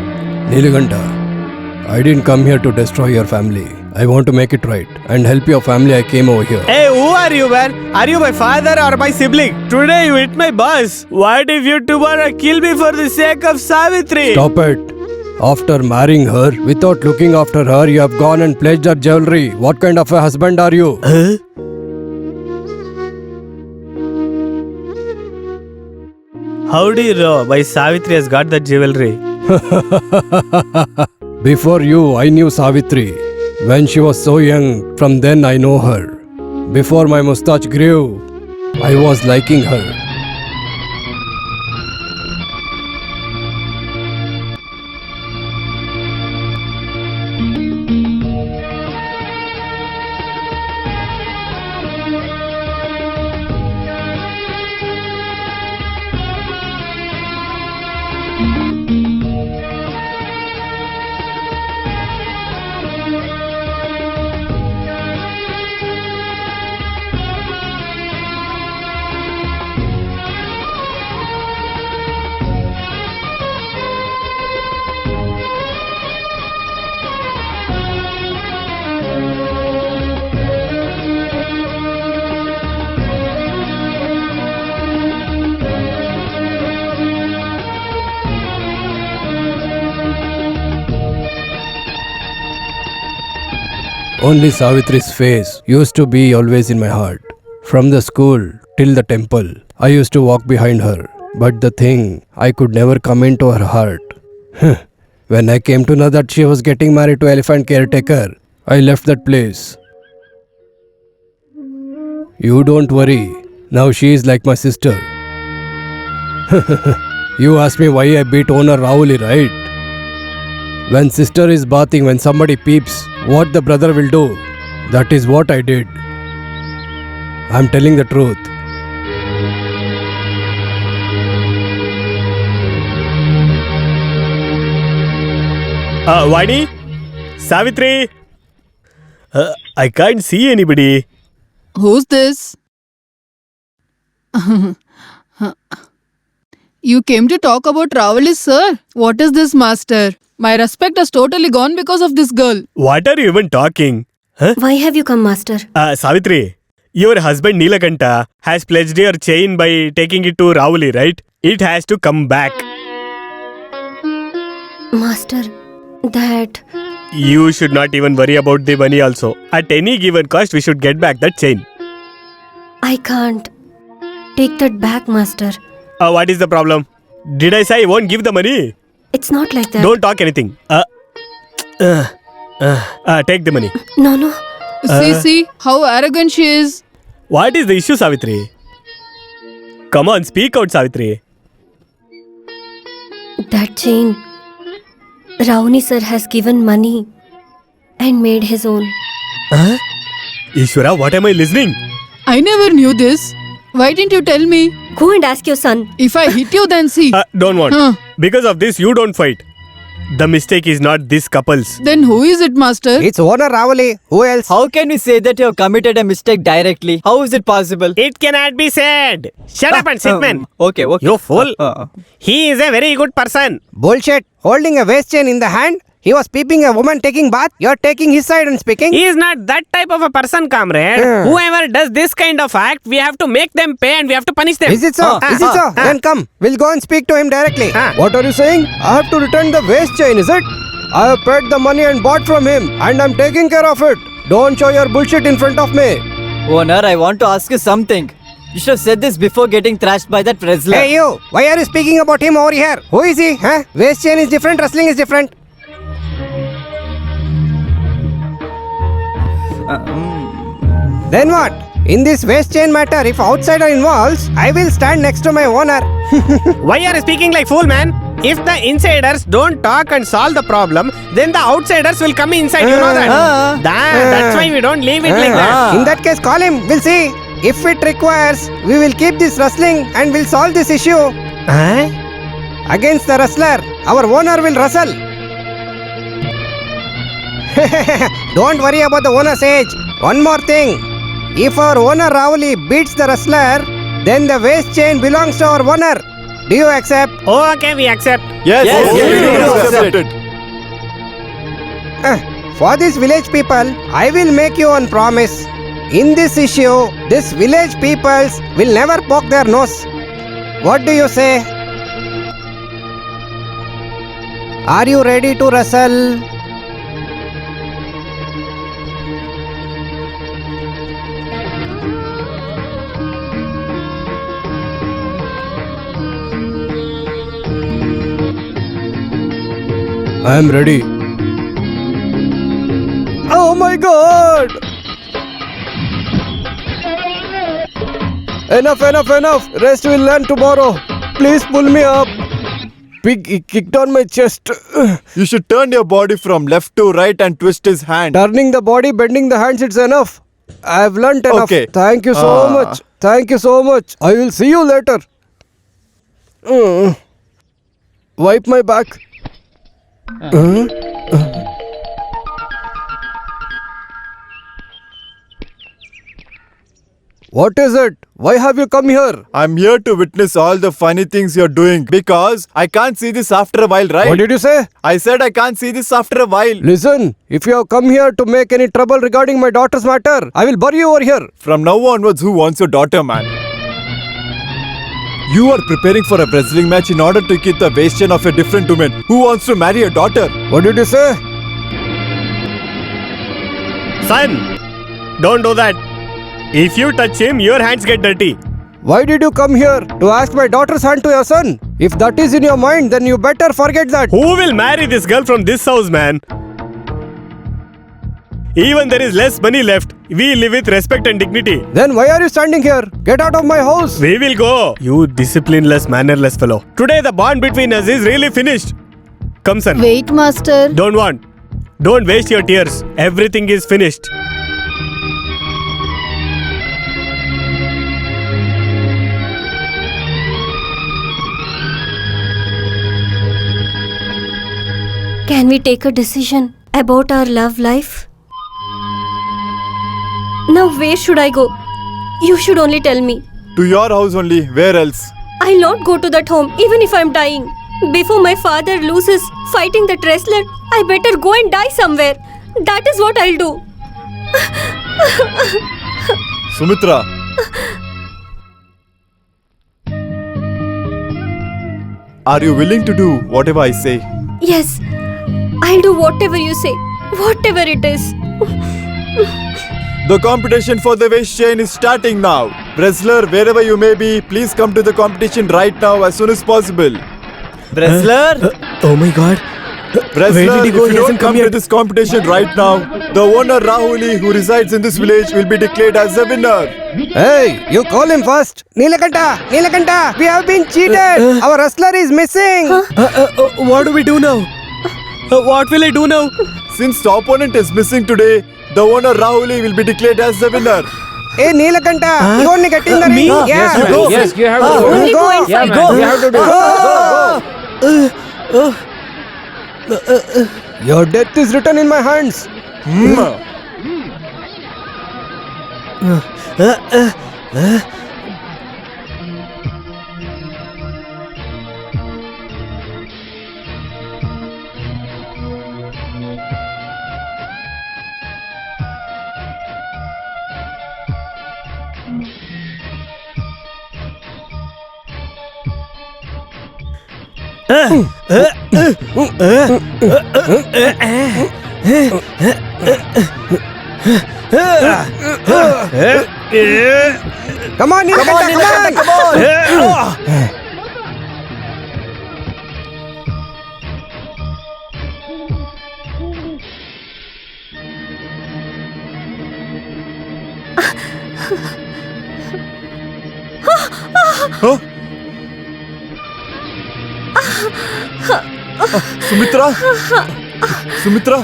Nilakanta, I didn't come here to destroy your family. I want to make it right and help your family. I came over here. Hey, who are you, man? Are you my father or my sibling? Today you hit my boss. What if you tomorrow kill me for the sake of Savitri? Stop it. After marrying her, without looking after her, you have gone and pledged her jewelry. What kind of a husband are you? How do you know my Savitri has got that jewelry? Before you, I knew Savitri. When she was so young, from then I know her. Before my mustache grew, I was liking her. Only Savitri's face used to be always in my heart. From the school till the temple, I used to walk behind her. But the thing, I could never come into her heart. When I came to know that she was getting married to Elephant Caretaker, I left that place. You don't worry. Now she is like my sister. You asked me why I beat owner Rahuli, right? When sister is bathing, when somebody peeps, what the brother will do? That is what I did. I'm telling the truth. Vani? Savitri? I can't see anybody. Who's this? You came to talk about Ravalis, sir? What is this, master? My respect has totally gone because of this girl. What are you even talking? Huh? Why have you come, master? Savitri, your husband Nilakanta has pledged your chain by taking it to Rahuli, right? It has to come back. Master, that... You should not even worry about the money also. At any given cost, we should get back that chain. I can't take that back, master. What is the problem? Did I say I won't give the money? It's not like that. Don't talk anything. Take the money. No. See how arrogant she is. What is the issue, Savitri? Come on, speak out, Savitri. That chain, Ravani sir has given money and made his own. Ishwara, what am I listening? I never knew this. Why didn't you tell me? Go and ask your son. If I hit you, then see. Don't want. Because of this, you don't fight. The mistake is not this couple's. Then who is it, master? It's owner Rahuli. Who else? How can we say that you have committed a mistake directly? How is it possible? It cannot be said. Shut up and sit, man. Okay. You fool. He is a very good person. Bullshit. Holding a waist chain in the hand, he was peeping a woman taking bath. You're taking his side and speaking. He is not that type of a person, comrade. Whoever does this kind of act, we have to make them pay and we have to punish them. Is it so? Is it so? Then come. We'll go and speak to him directly. What are you saying? I have to return the waist chain, is it? I have paid the money and bought from him, and I'm taking care of it. Don't show your bullshit in front of me. Owner, I want to ask you something. You should have said this before getting thrashed by that wrestler. Hey you, why are you speaking about him over here? Who is he? Waist chain is different, wrestling is different. Then what? In this waist chain matter, if outsider involves, I will stand next to my owner. Why are you speaking like fool, man? If the insiders don't talk and solve the problem, then the outsiders will come inside. You know that? That's why we don't leave it like that. In that case, call him. We'll see. If it requires, we will keep this wrestling and we'll solve this issue. Against the wrestler, our owner will wrestle. Don't worry about the owner's age. One more thing. If our owner Rahuli beats the wrestler, then the waist chain belongs to our owner. Do you accept? Okay, we accept. Yes, Yes, yes, yes, we yes, do accept accept it. For this village people, I will make you one promise. In this issue, this village peoples will never poke their nose. What do you say? Are you ready to wrestle? I am ready. Oh my god! Enough. Rest will learn tomorrow. Please pull me up. Pig he kicked on my chest. You should turn your body from left to right and twist his hand. Turning the body, bending the hands, it's enough. I have learnt enough. Okay. Thank you so much. Thank you so much. I will see you later. Wipe my back. What is it? Why have you come here? I'm here to witness all the funny things you're doing because I can't see this after a while, right? What did you say? I said I can't see this after a while. Listen, if you have come here to make any trouble regarding my daughter's matter, I will bury you over here. From now onwards, who wants your daughter, man? You are preparing for a wrestling match in order to keep the waist chain of a different woman. Who wants to marry a daughter? What did you say? Son, don't do that. If you touch him, your hands get dirty. Why did you come here? To ask my daughter's hand to your son? If that is in your mind, then you better forget that. Who will marry this girl from this house, man? Even there is less money left. We live with respect and dignity. Then why are you standing here? Get out of my house. We will go. You disciplineless, mannerless fellow. Today the bond between us is really finished. Come, son. Wait, master. Don't waste your tears. Everything is finished. Can we take a decision about our love life? Now where should I go? You should only tell me. To your house only. Where else? I'll not go to that home even if I'm dying. Before my father loses fighting that wrestler, I better go and die somewhere. That is what I'll do. Sumitra. Are you willing to do whatever I say? Yes, I'll do whatever you say. Whatever it is. The competition for the waist chain is starting now. Wrestler, wherever you may be, please come to the competition right now as soon as possible. Wrestler? Oh my god. Wrestler, did he go? if He you don't hasn't come come to yet. this competition right now, the owner Rahuli, who resides in this village, will be declared as a winner. Hey, you call him first. Nilakanta, we have been cheated. Our wrestler is missing. What do we do now? What will I do now? Since the opponent is missing today, the owner Rahuli will be declared as the winner. Hey, Nilakanta, you only get in the ring. Yeah, Yes, man. go. Yes, you have to do Only it. go and Yeah, fight. man. You have to do it. Your death is written in my hands. Come on, Nilakanta, come on. Sumitra? Sumitra?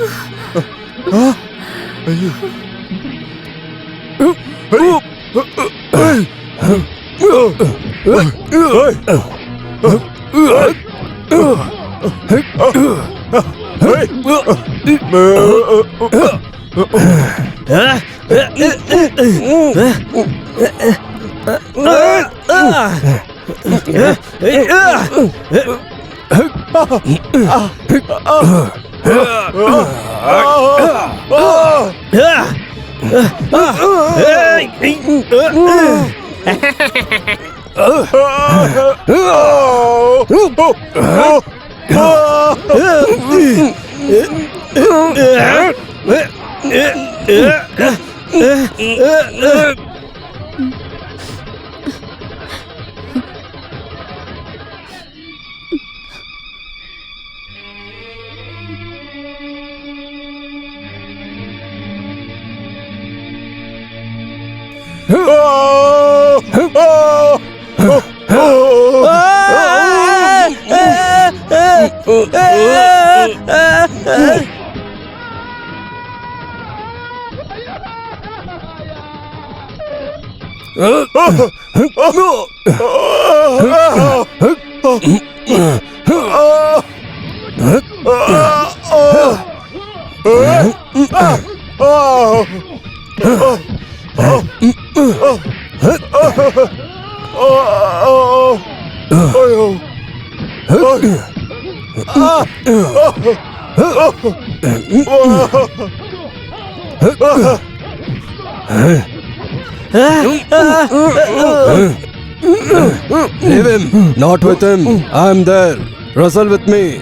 Leave him. Not with him. I'm there. Wrestle with me.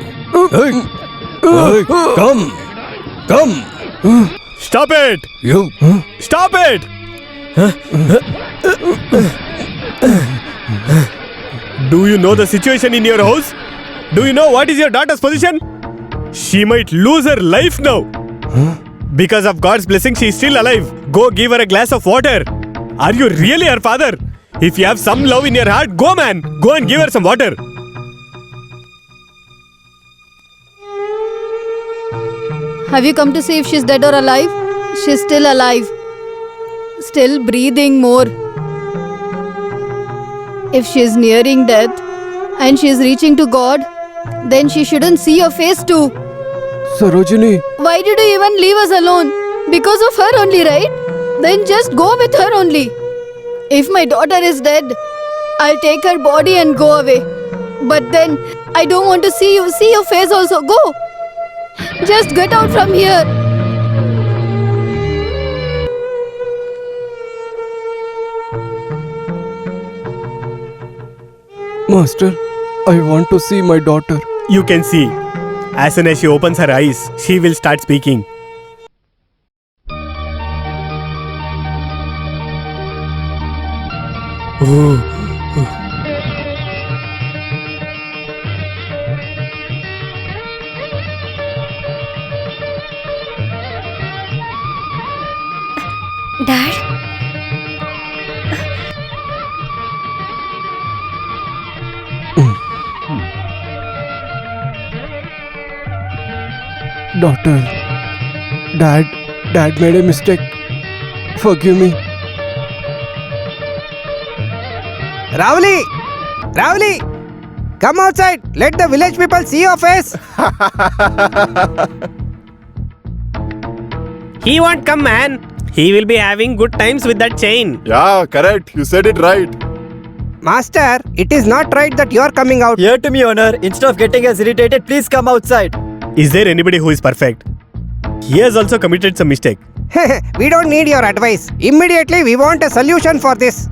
Hey. Hey. Come. Come. Stop it! You. Stop it! Do you know the situation in your house? Do you know what is your daughter's position? She might lose her life now. Because of God's blessing, she is still alive. Go give her a glass of water. Are you really her father? If you have some love in your heart, go man. Go and give her some water. Have you come to see if she's dead or alive? She's still alive. Still breathing more. If she's nearing death and she's reaching to God, then she shouldn't see your face too. Sarojini. Why did you even leave us alone? Because of her only, right? Then just go with her only. If my daughter is dead, I'll take her body and go away. But then, I don't want to see you. See your face also. Go. Just get out from here. Master, I want to see my daughter. You can see. As soon as she opens her eyes, she will start speaking. Dad? Daughter. Dad made a mistake. Forgive me. Ravli! Ravli! Come outside. Let the village people see your face. He won't come, man. He will be having good times with that chain. Yeah, correct. You said it right. Master, it is not right that you are coming out. Hear to me, Honor. Instead of getting us irritated, please come outside. Is there anybody who is perfect? He has also committed some mistake. We don't need your advice. Immediately, we want a solution for this.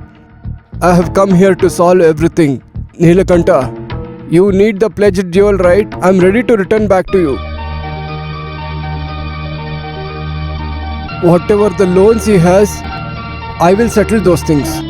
I have come here to solve everything. Nilakanta, you need the pledged jewel, right? I'm ready to return back to you. Whatever the loans he has, I will settle those things.